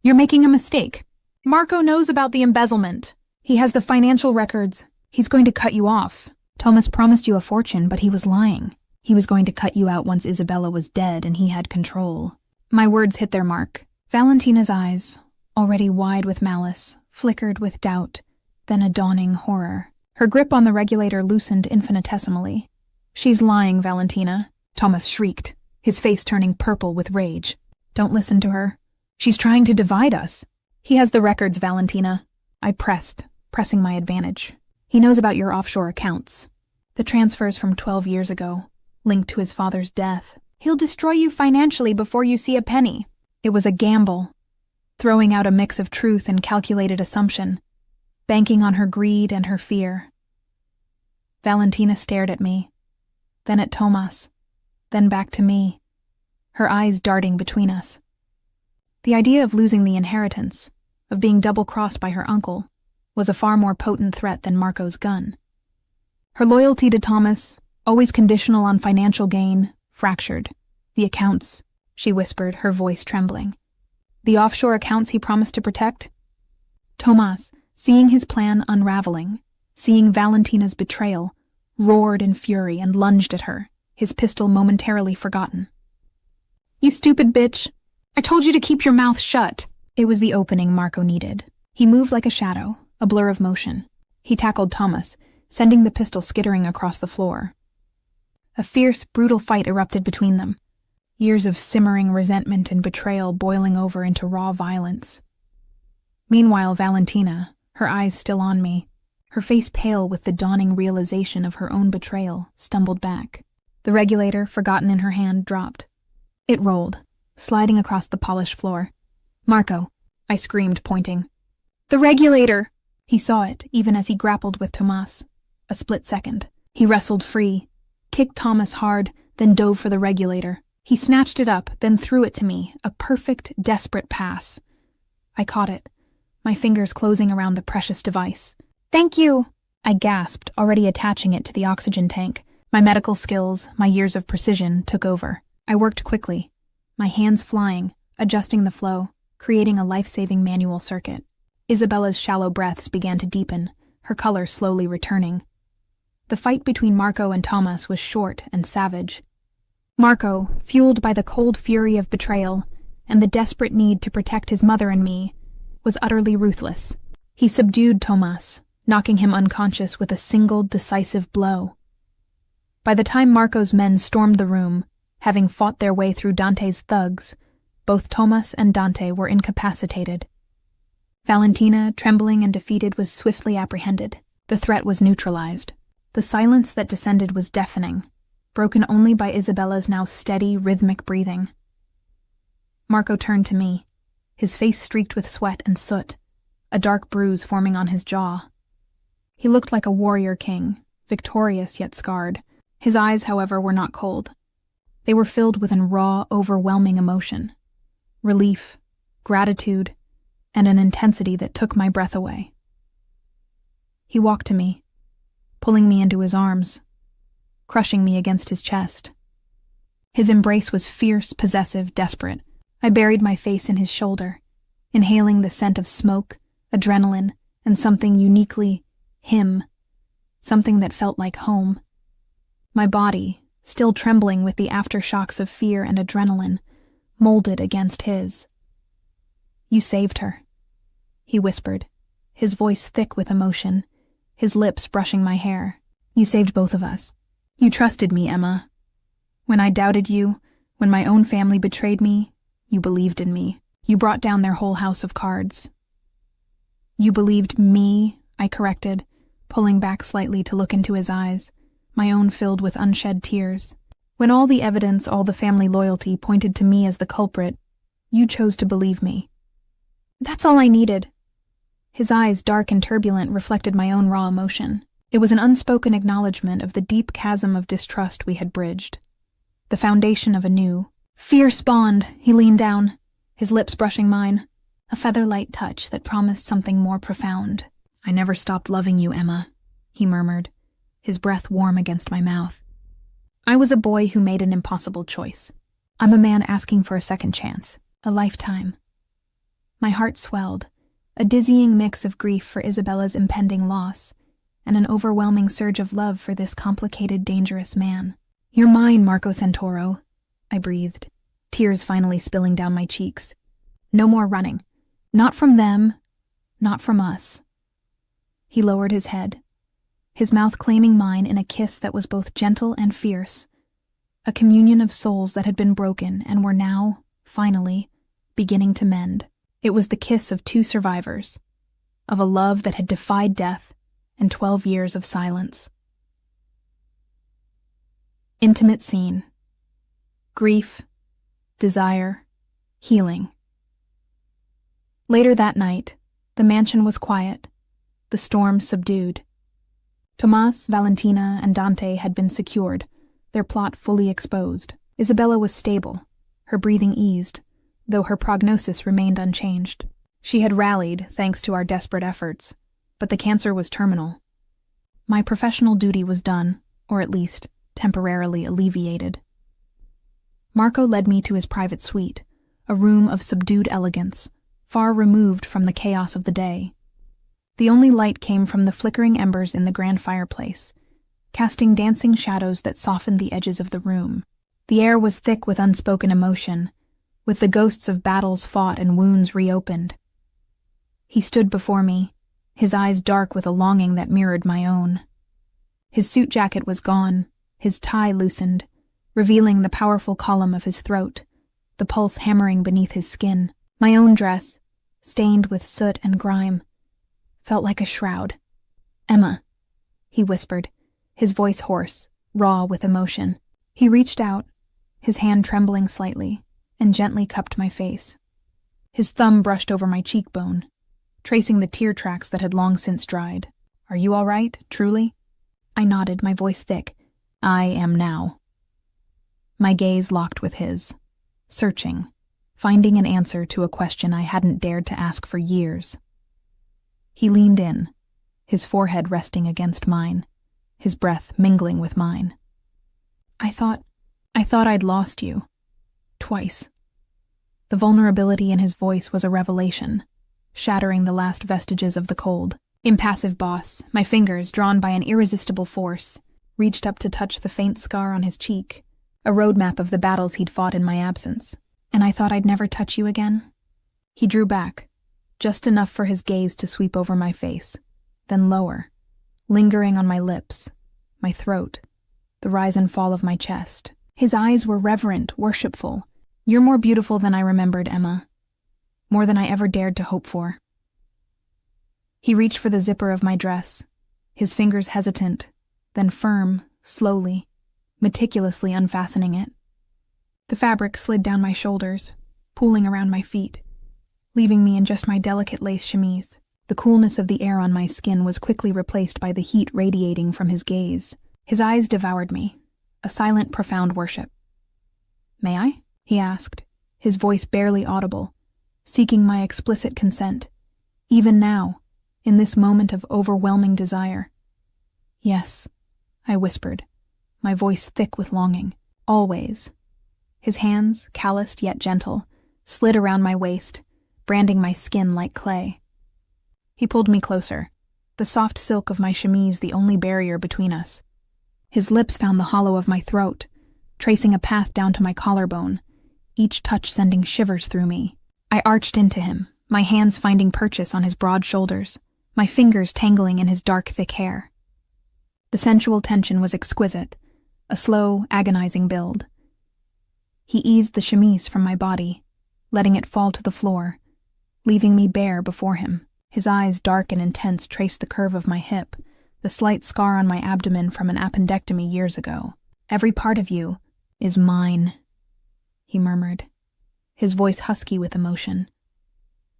A: "You're making a mistake. Marco knows about the embezzlement. He has the financial records. He's going to cut you off. Thomas promised you a fortune, but he was lying. He was going to cut you out once Isabella was dead and he had control." My words hit their mark. Valentina's eyes, already wide with malice, flickered with doubt, then a dawning horror. Her grip on the regulator loosened infinitesimally. "She's lying, Valentina," Thomas shrieked, his face turning purple with rage. "Don't listen to her. She's trying to divide us." "He has the records, Valentina," I pressing my advantage. "He knows about your offshore accounts. The transfers from 12 years ago, linked to his father's death. He'll destroy you financially before you see a penny." It was a gamble, throwing out a mix of truth and calculated assumption, banking on her greed and her fear. Valentina stared at me, then at Thomas, then back to me, her eyes darting between us. The idea of losing the inheritance, of being double-crossed by her uncle, was a far more potent threat than Marco's gun. Her loyalty to Thomas, always conditional on financial gain, fractured. "The accounts," she whispered, her voice trembling. "The offshore accounts he promised to protect?" Thomas, seeing his plan unraveling, seeing Valentina's betrayal, roared in fury and lunged at her, his pistol momentarily forgotten. "You stupid bitch! I told you to keep your mouth shut!" It was the opening Marco needed. He moved like a shadow, a blur of motion. He tackled Thomas, sending the pistol skittering across the floor. A fierce, brutal fight erupted between them, years of simmering resentment and betrayal boiling over into raw violence. Meanwhile, Valentina, her eyes still on me, her face pale with the dawning realization of her own betrayal, stumbled back. The regulator, forgotten in her hand, dropped. It rolled, sliding across the polished floor. "Marco," I screamed, pointing. "The regulator!" He saw it, even as he grappled with Thomas. A split second. He wrestled free, kicked Thomas hard, then dove for the regulator. He snatched it up, then threw it to me, a perfect, desperate pass. I caught it, my fingers closing around the precious device. "Thank you!" I gasped, already attaching it to the oxygen tank. My medical skills, my years of precision, took over. I worked quickly, my hands flying, adjusting the flow, creating a life-saving manual circuit. Isabella's shallow breaths began to deepen, her color slowly returning. The fight between Marco and Thomas was short and savage. Marco, fueled by the cold fury of betrayal and the desperate need to protect his mother and me, was utterly ruthless. He subdued Thomas, knocking him unconscious with a single decisive blow. By the time Marco's men stormed the room, having fought their way through Dante's thugs, both Thomas and Dante were incapacitated. Valentina, trembling and defeated, was swiftly apprehended. The threat was neutralized. The silence that descended was deafening, broken only by Isabella's now steady, rhythmic breathing. Marco turned to me, his face streaked with sweat and soot, a dark bruise forming on his jaw. He looked like a warrior king, victorious yet scarred. His eyes, however, were not cold. They were filled with a raw, overwhelming emotion. Relief, gratitude, and an intensity that took my breath away. He walked to me, pulling me into his arms, crushing me against his chest. His embrace was fierce, possessive, desperate. I buried my face in his shoulder, inhaling the scent of smoke, adrenaline, and something uniquely him, something that felt like home. My body, still trembling with the aftershocks of fear and adrenaline, molded against his. "You saved her," he whispered, his voice thick with emotion, his lips brushing my hair. "You saved both of us. You trusted me, Emma. When I doubted you, when my own family betrayed me, you believed in me. You brought down their whole house of cards." "You believed me," I corrected, pulling back slightly to look into his eyes, my own filled with unshed tears. When all the evidence, all the family loyalty pointed to me as the culprit, you chose to believe me. That's all I needed. His eyes, dark and turbulent, reflected my own raw emotion. It was an unspoken acknowledgement of the deep chasm of distrust we had bridged. The foundation of a new, fierce bond. He leaned down, his lips brushing mine, a feather-light touch that promised something more profound. I never stopped loving you, Emma, he murmured, his breath warm against my mouth. I was a boy who made an impossible choice. I'm a man asking for a second chance, a lifetime. My heart swelled, a dizzying mix of grief for Isabella's impending loss, and an overwhelming surge of love for this complicated, dangerous man. You're mine, Marco Santoro, I breathed, tears finally spilling down my cheeks. No more running. Not from them, not from us. He lowered his head, his mouth claiming mine in a kiss that was both gentle and fierce, a communion of souls that had been broken and were now, finally, beginning to mend. It was the kiss of two survivors, of a love that had defied death and 12 years of silence. Intimate scene. Grief, desire, healing. Later that night, the mansion was quiet, the storm subdued. Tomas, Valentina, and Dante had been secured, their plot fully exposed. Isabella was stable, her breathing eased, though her prognosis remained unchanged. She had rallied thanks to our desperate efforts, but the cancer was terminal. My professional duty was done, or at least temporarily alleviated. Marco led me to his private suite, a room of subdued elegance, far removed from the chaos of the day. The only light came from the flickering embers in the grand fireplace, casting dancing shadows that softened the edges of the room. The air was thick with unspoken emotion, with the ghosts of battles fought and wounds reopened. He stood before me, his eyes dark with a longing that mirrored my own. His suit jacket was gone, his tie loosened, revealing the powerful column of his throat, the pulse hammering beneath his skin. My own dress, stained with soot and grime, felt like a shroud. Emma, he whispered, his voice hoarse, raw with emotion. He reached out, his hand trembling slightly, and gently cupped my face. His thumb brushed over my cheekbone, tracing the tear tracks that had long since dried. Are you all right, truly? I nodded, my voice thick. I am now. My gaze locked with his, searching, finding an answer to a question I hadn't dared to ask for years. He leaned in, his forehead resting against mine, his breath mingling with mine. I thought I'd lost you. Twice. The vulnerability in his voice was a revelation, shattering the last vestiges of the cold. Impassive boss, my fingers, drawn by an irresistible force, reached up to touch the faint scar on his cheek, a roadmap of the battles he'd fought in my absence. And I thought I'd never touch you again? He drew back, just enough for his gaze to sweep over my face, then lower, lingering on my lips, my throat, the rise and fall of my chest. His eyes were reverent, worshipful. You're more beautiful than I remembered, Emma. More than I ever dared to hope for. He reached for the zipper of my dress, his fingers hesitant, then firm, slowly, meticulously unfastening it. The fabric slid down my shoulders, pooling around my feet, leaving me in just my delicate lace chemise. The coolness of the air on my skin was quickly replaced by the heat radiating from his gaze. His eyes devoured me, a silent, profound worship. May I? He asked, his voice barely audible, seeking my explicit consent, even now, in this moment of overwhelming desire. Yes, I whispered, my voice thick with longing. Always. His hands, calloused yet gentle, slid around my waist, branding my skin like clay. He pulled me closer, the soft silk of my chemise the only barrier between us. His lips found the hollow of my throat, tracing a path down to my collarbone, each touch sending shivers through me. I arched into him, my hands finding purchase on his broad shoulders, my fingers tangling in his dark, thick hair. The sensual tension was exquisite, a slow, agonizing build. He eased the chemise from my body, letting it fall to the floor, leaving me bare before him. His eyes, dark and intense, traced the curve of my hip, the slight scar on my abdomen from an appendectomy years ago. Every part of you is mine, he murmured, his voice husky with emotion.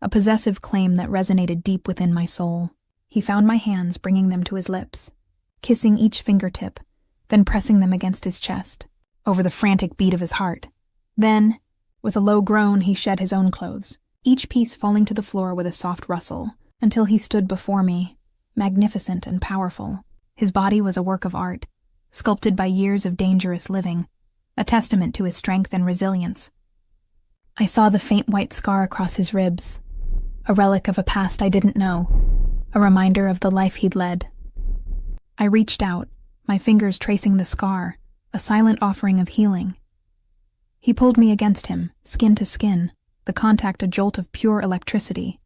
A: A possessive claim that resonated deep within my soul. He found my hands, bringing them to his lips, kissing each fingertip, then pressing them against his chest, over the frantic beat of his heart. Then, with a low groan, he shed his own clothes, each piece falling to the floor with a soft rustle, until he stood before me, magnificent and powerful. His body was a work of art, sculpted by years of dangerous living, a testament to his strength and resilience. I saw the faint white scar across his ribs, a relic of a past I didn't know, a reminder of the life he'd led. I reached out, my fingers tracing the scar, a silent offering of healing. He pulled me against him, skin to skin, the contact a jolt of pure electricity.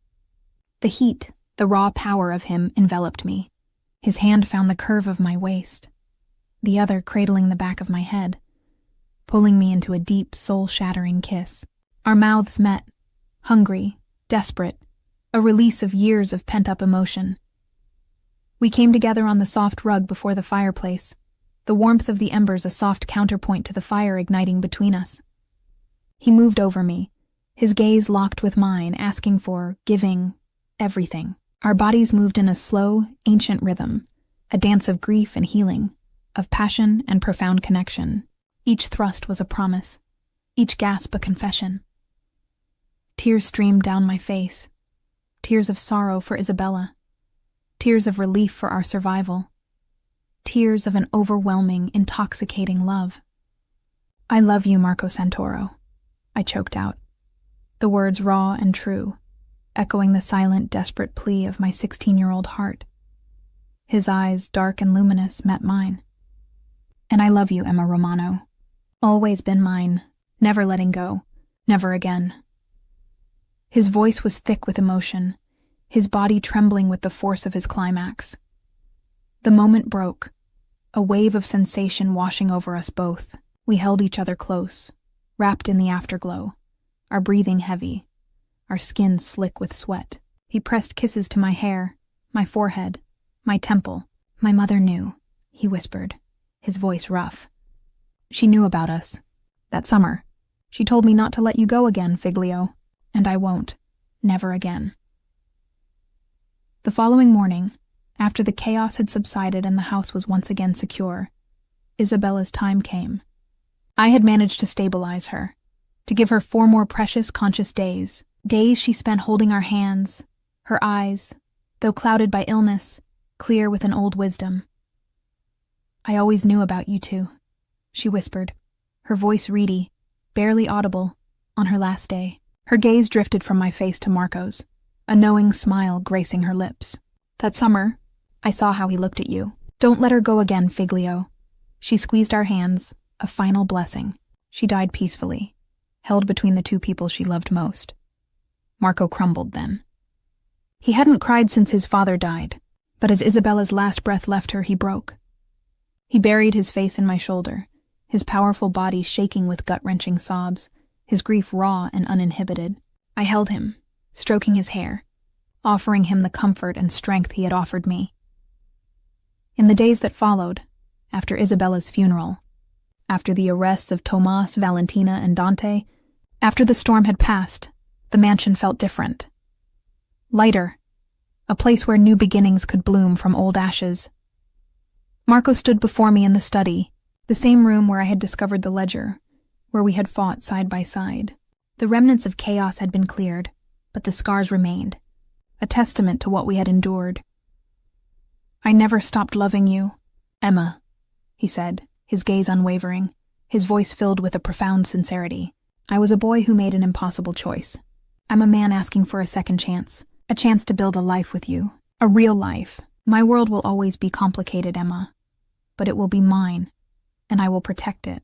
A: The heat, the raw power of him enveloped me. His hand found the curve of my waist, the other cradling the back of my head, pulling me into a deep, soul-shattering kiss. Our mouths met, hungry, desperate, a release of years of pent-up emotion. We came together on the soft rug before the fireplace, the warmth of the embers a soft counterpoint to the fire igniting between us. He moved over me, his gaze locked with mine, asking for, giving, everything. Our bodies moved in a slow, ancient rhythm, a dance of grief and healing, of passion and profound connection. Each thrust was a promise, each gasp a confession. Tears streamed down my face, tears of sorrow for Isabella, tears of relief for our survival, tears of an overwhelming, intoxicating love. "I love you, Marco Santoro," I choked out, the words raw and true, echoing the silent, desperate plea of my 16-year-old heart. His eyes, dark and luminous, met mine. "And I love you, Emma Romano. Always been mine, never letting go, never again." His voice was thick with emotion, his body trembling with the force of his climax. The moment broke, a wave of sensation washing over us both. We held each other close, wrapped in the afterglow, our breathing heavy, our skin slick with sweat. He pressed kisses to my hair, my forehead, my temple. "My mother knew," he whispered, his voice rough. "She knew about us. That summer. She told me not to let you go again, Figlio. And I won't. Never again." The following morning, after the chaos had subsided and the house was once again secure, Isabella's time came. I had managed to stabilize her, to give her 4 more precious, conscious days, days she spent holding our hands, her eyes, though clouded by illness, clear with an old wisdom. "I always knew about you two," she whispered, her voice reedy, barely audible, on her last day. Her gaze drifted from my face to Marco's, a knowing smile gracing her lips. "That summer, I saw how he looked at you. Don't let her go again, Figlio." She squeezed our hands, a final blessing. She died peacefully, held between the 2 people she loved most. Marco crumbled then. He hadn't cried since his father died, but as Isabella's last breath left her, he broke. He buried his face in my shoulder, his powerful body shaking with gut-wrenching sobs, his grief raw and uninhibited. I held him, stroking his hair, offering him the comfort and strength he had offered me. In the days that followed, after Isabella's funeral, after the arrests of Tomas, Valentina, and Dante, after the storm had passed, the mansion felt different. Lighter, a place where new beginnings could bloom from old ashes. Marco stood before me in the study, the same room where I had discovered the ledger, where we had fought side by side. The remnants of chaos had been cleared, but the scars remained, a testament to what we had endured. "I never stopped loving you, Emma," he said, his gaze unwavering, his voice filled with a profound sincerity. "I was a boy who made an impossible choice. I'm a man asking for a second chance, a chance to build a life with you, a real life. My world will always be complicated, Emma, but it will be mine, and I will protect it,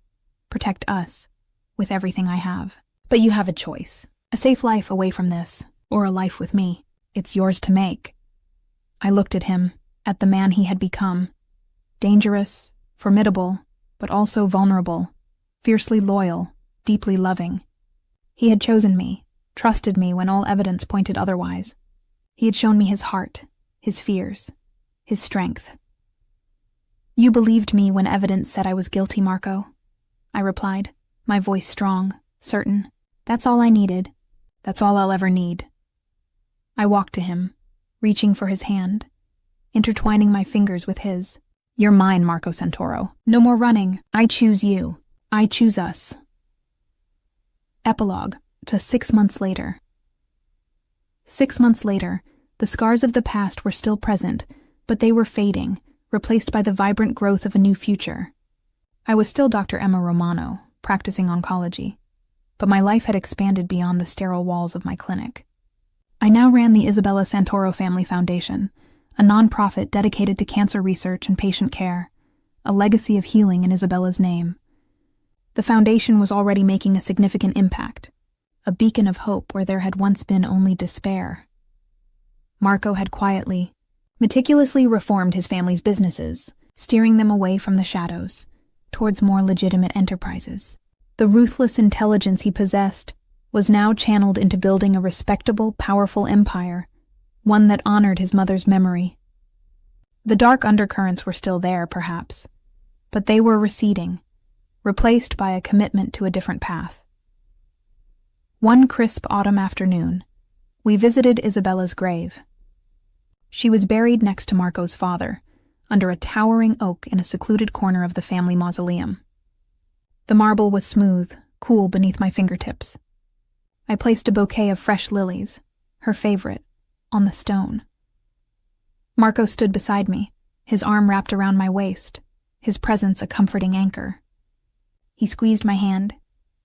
A: protect us, with everything I have. But you have a choice, a safe life away from this, or a life with me. It's yours to make." I looked at him, at the man he had become, dangerous, formidable, but also vulnerable, fiercely loyal, deeply loving. He had chosen me, trusted me when all evidence pointed otherwise. He had shown me his heart, his fears, his strength, You believed me when evidence said I was guilty, Marco, I replied, my voice strong, certain. That's all I needed. That's all I'll ever need. I walked to him, reaching for his hand, intertwining my fingers with his. You're mine, Marco Santoro. No more running. I choose you. I choose us. Epilogue to 6 months later. 6 months later, the scars of the past were still present, but they were fading, replaced by the vibrant growth of a new future. I was still Dr. Emma Romano, practicing oncology, but my life had expanded beyond the sterile walls of my clinic. I now ran the Isabella Santoro Family Foundation, a nonprofit dedicated to cancer research and patient care, a legacy of healing in Isabella's name. The foundation was already making a significant impact, a beacon of hope where there had once been only despair. Marco had quietly, meticulously reformed his family's businesses, steering them away from the shadows, towards more legitimate enterprises. The ruthless intelligence he possessed was now channeled into building a respectable, powerful empire, one that honored his mother's memory. The dark undercurrents were still there, perhaps, but they were receding, replaced by a commitment to a different path. One crisp autumn afternoon, we visited Isabella's grave. She was buried next to Marco's father, under a towering oak in a secluded corner of the family mausoleum. The marble was smooth, cool beneath my fingertips. I placed a bouquet of fresh lilies, her favorite, on the stone. Marco stood beside me, his arm wrapped around my waist, his presence a comforting anchor. He squeezed my hand,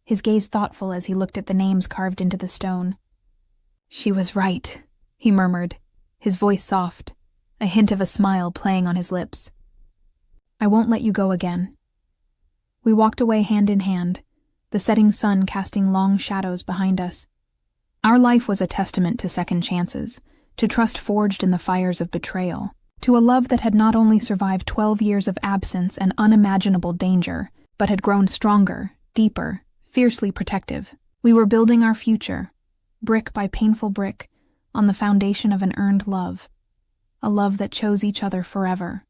A: his gaze thoughtful as he looked at the names carved into the stone. She was right, he murmured, his voice soft, a hint of a smile playing on his lips. I won't let you go again. We walked away hand in hand, the setting sun casting long shadows behind us. Our life was a testament to second chances, to trust forged in the fires of betrayal, to a love that had not only survived 12 years of absence and unimaginable danger, but had grown stronger, deeper, fiercely protective. We were building our future, brick by painful brick, on the foundation of an earned love, a love that chose each other forever.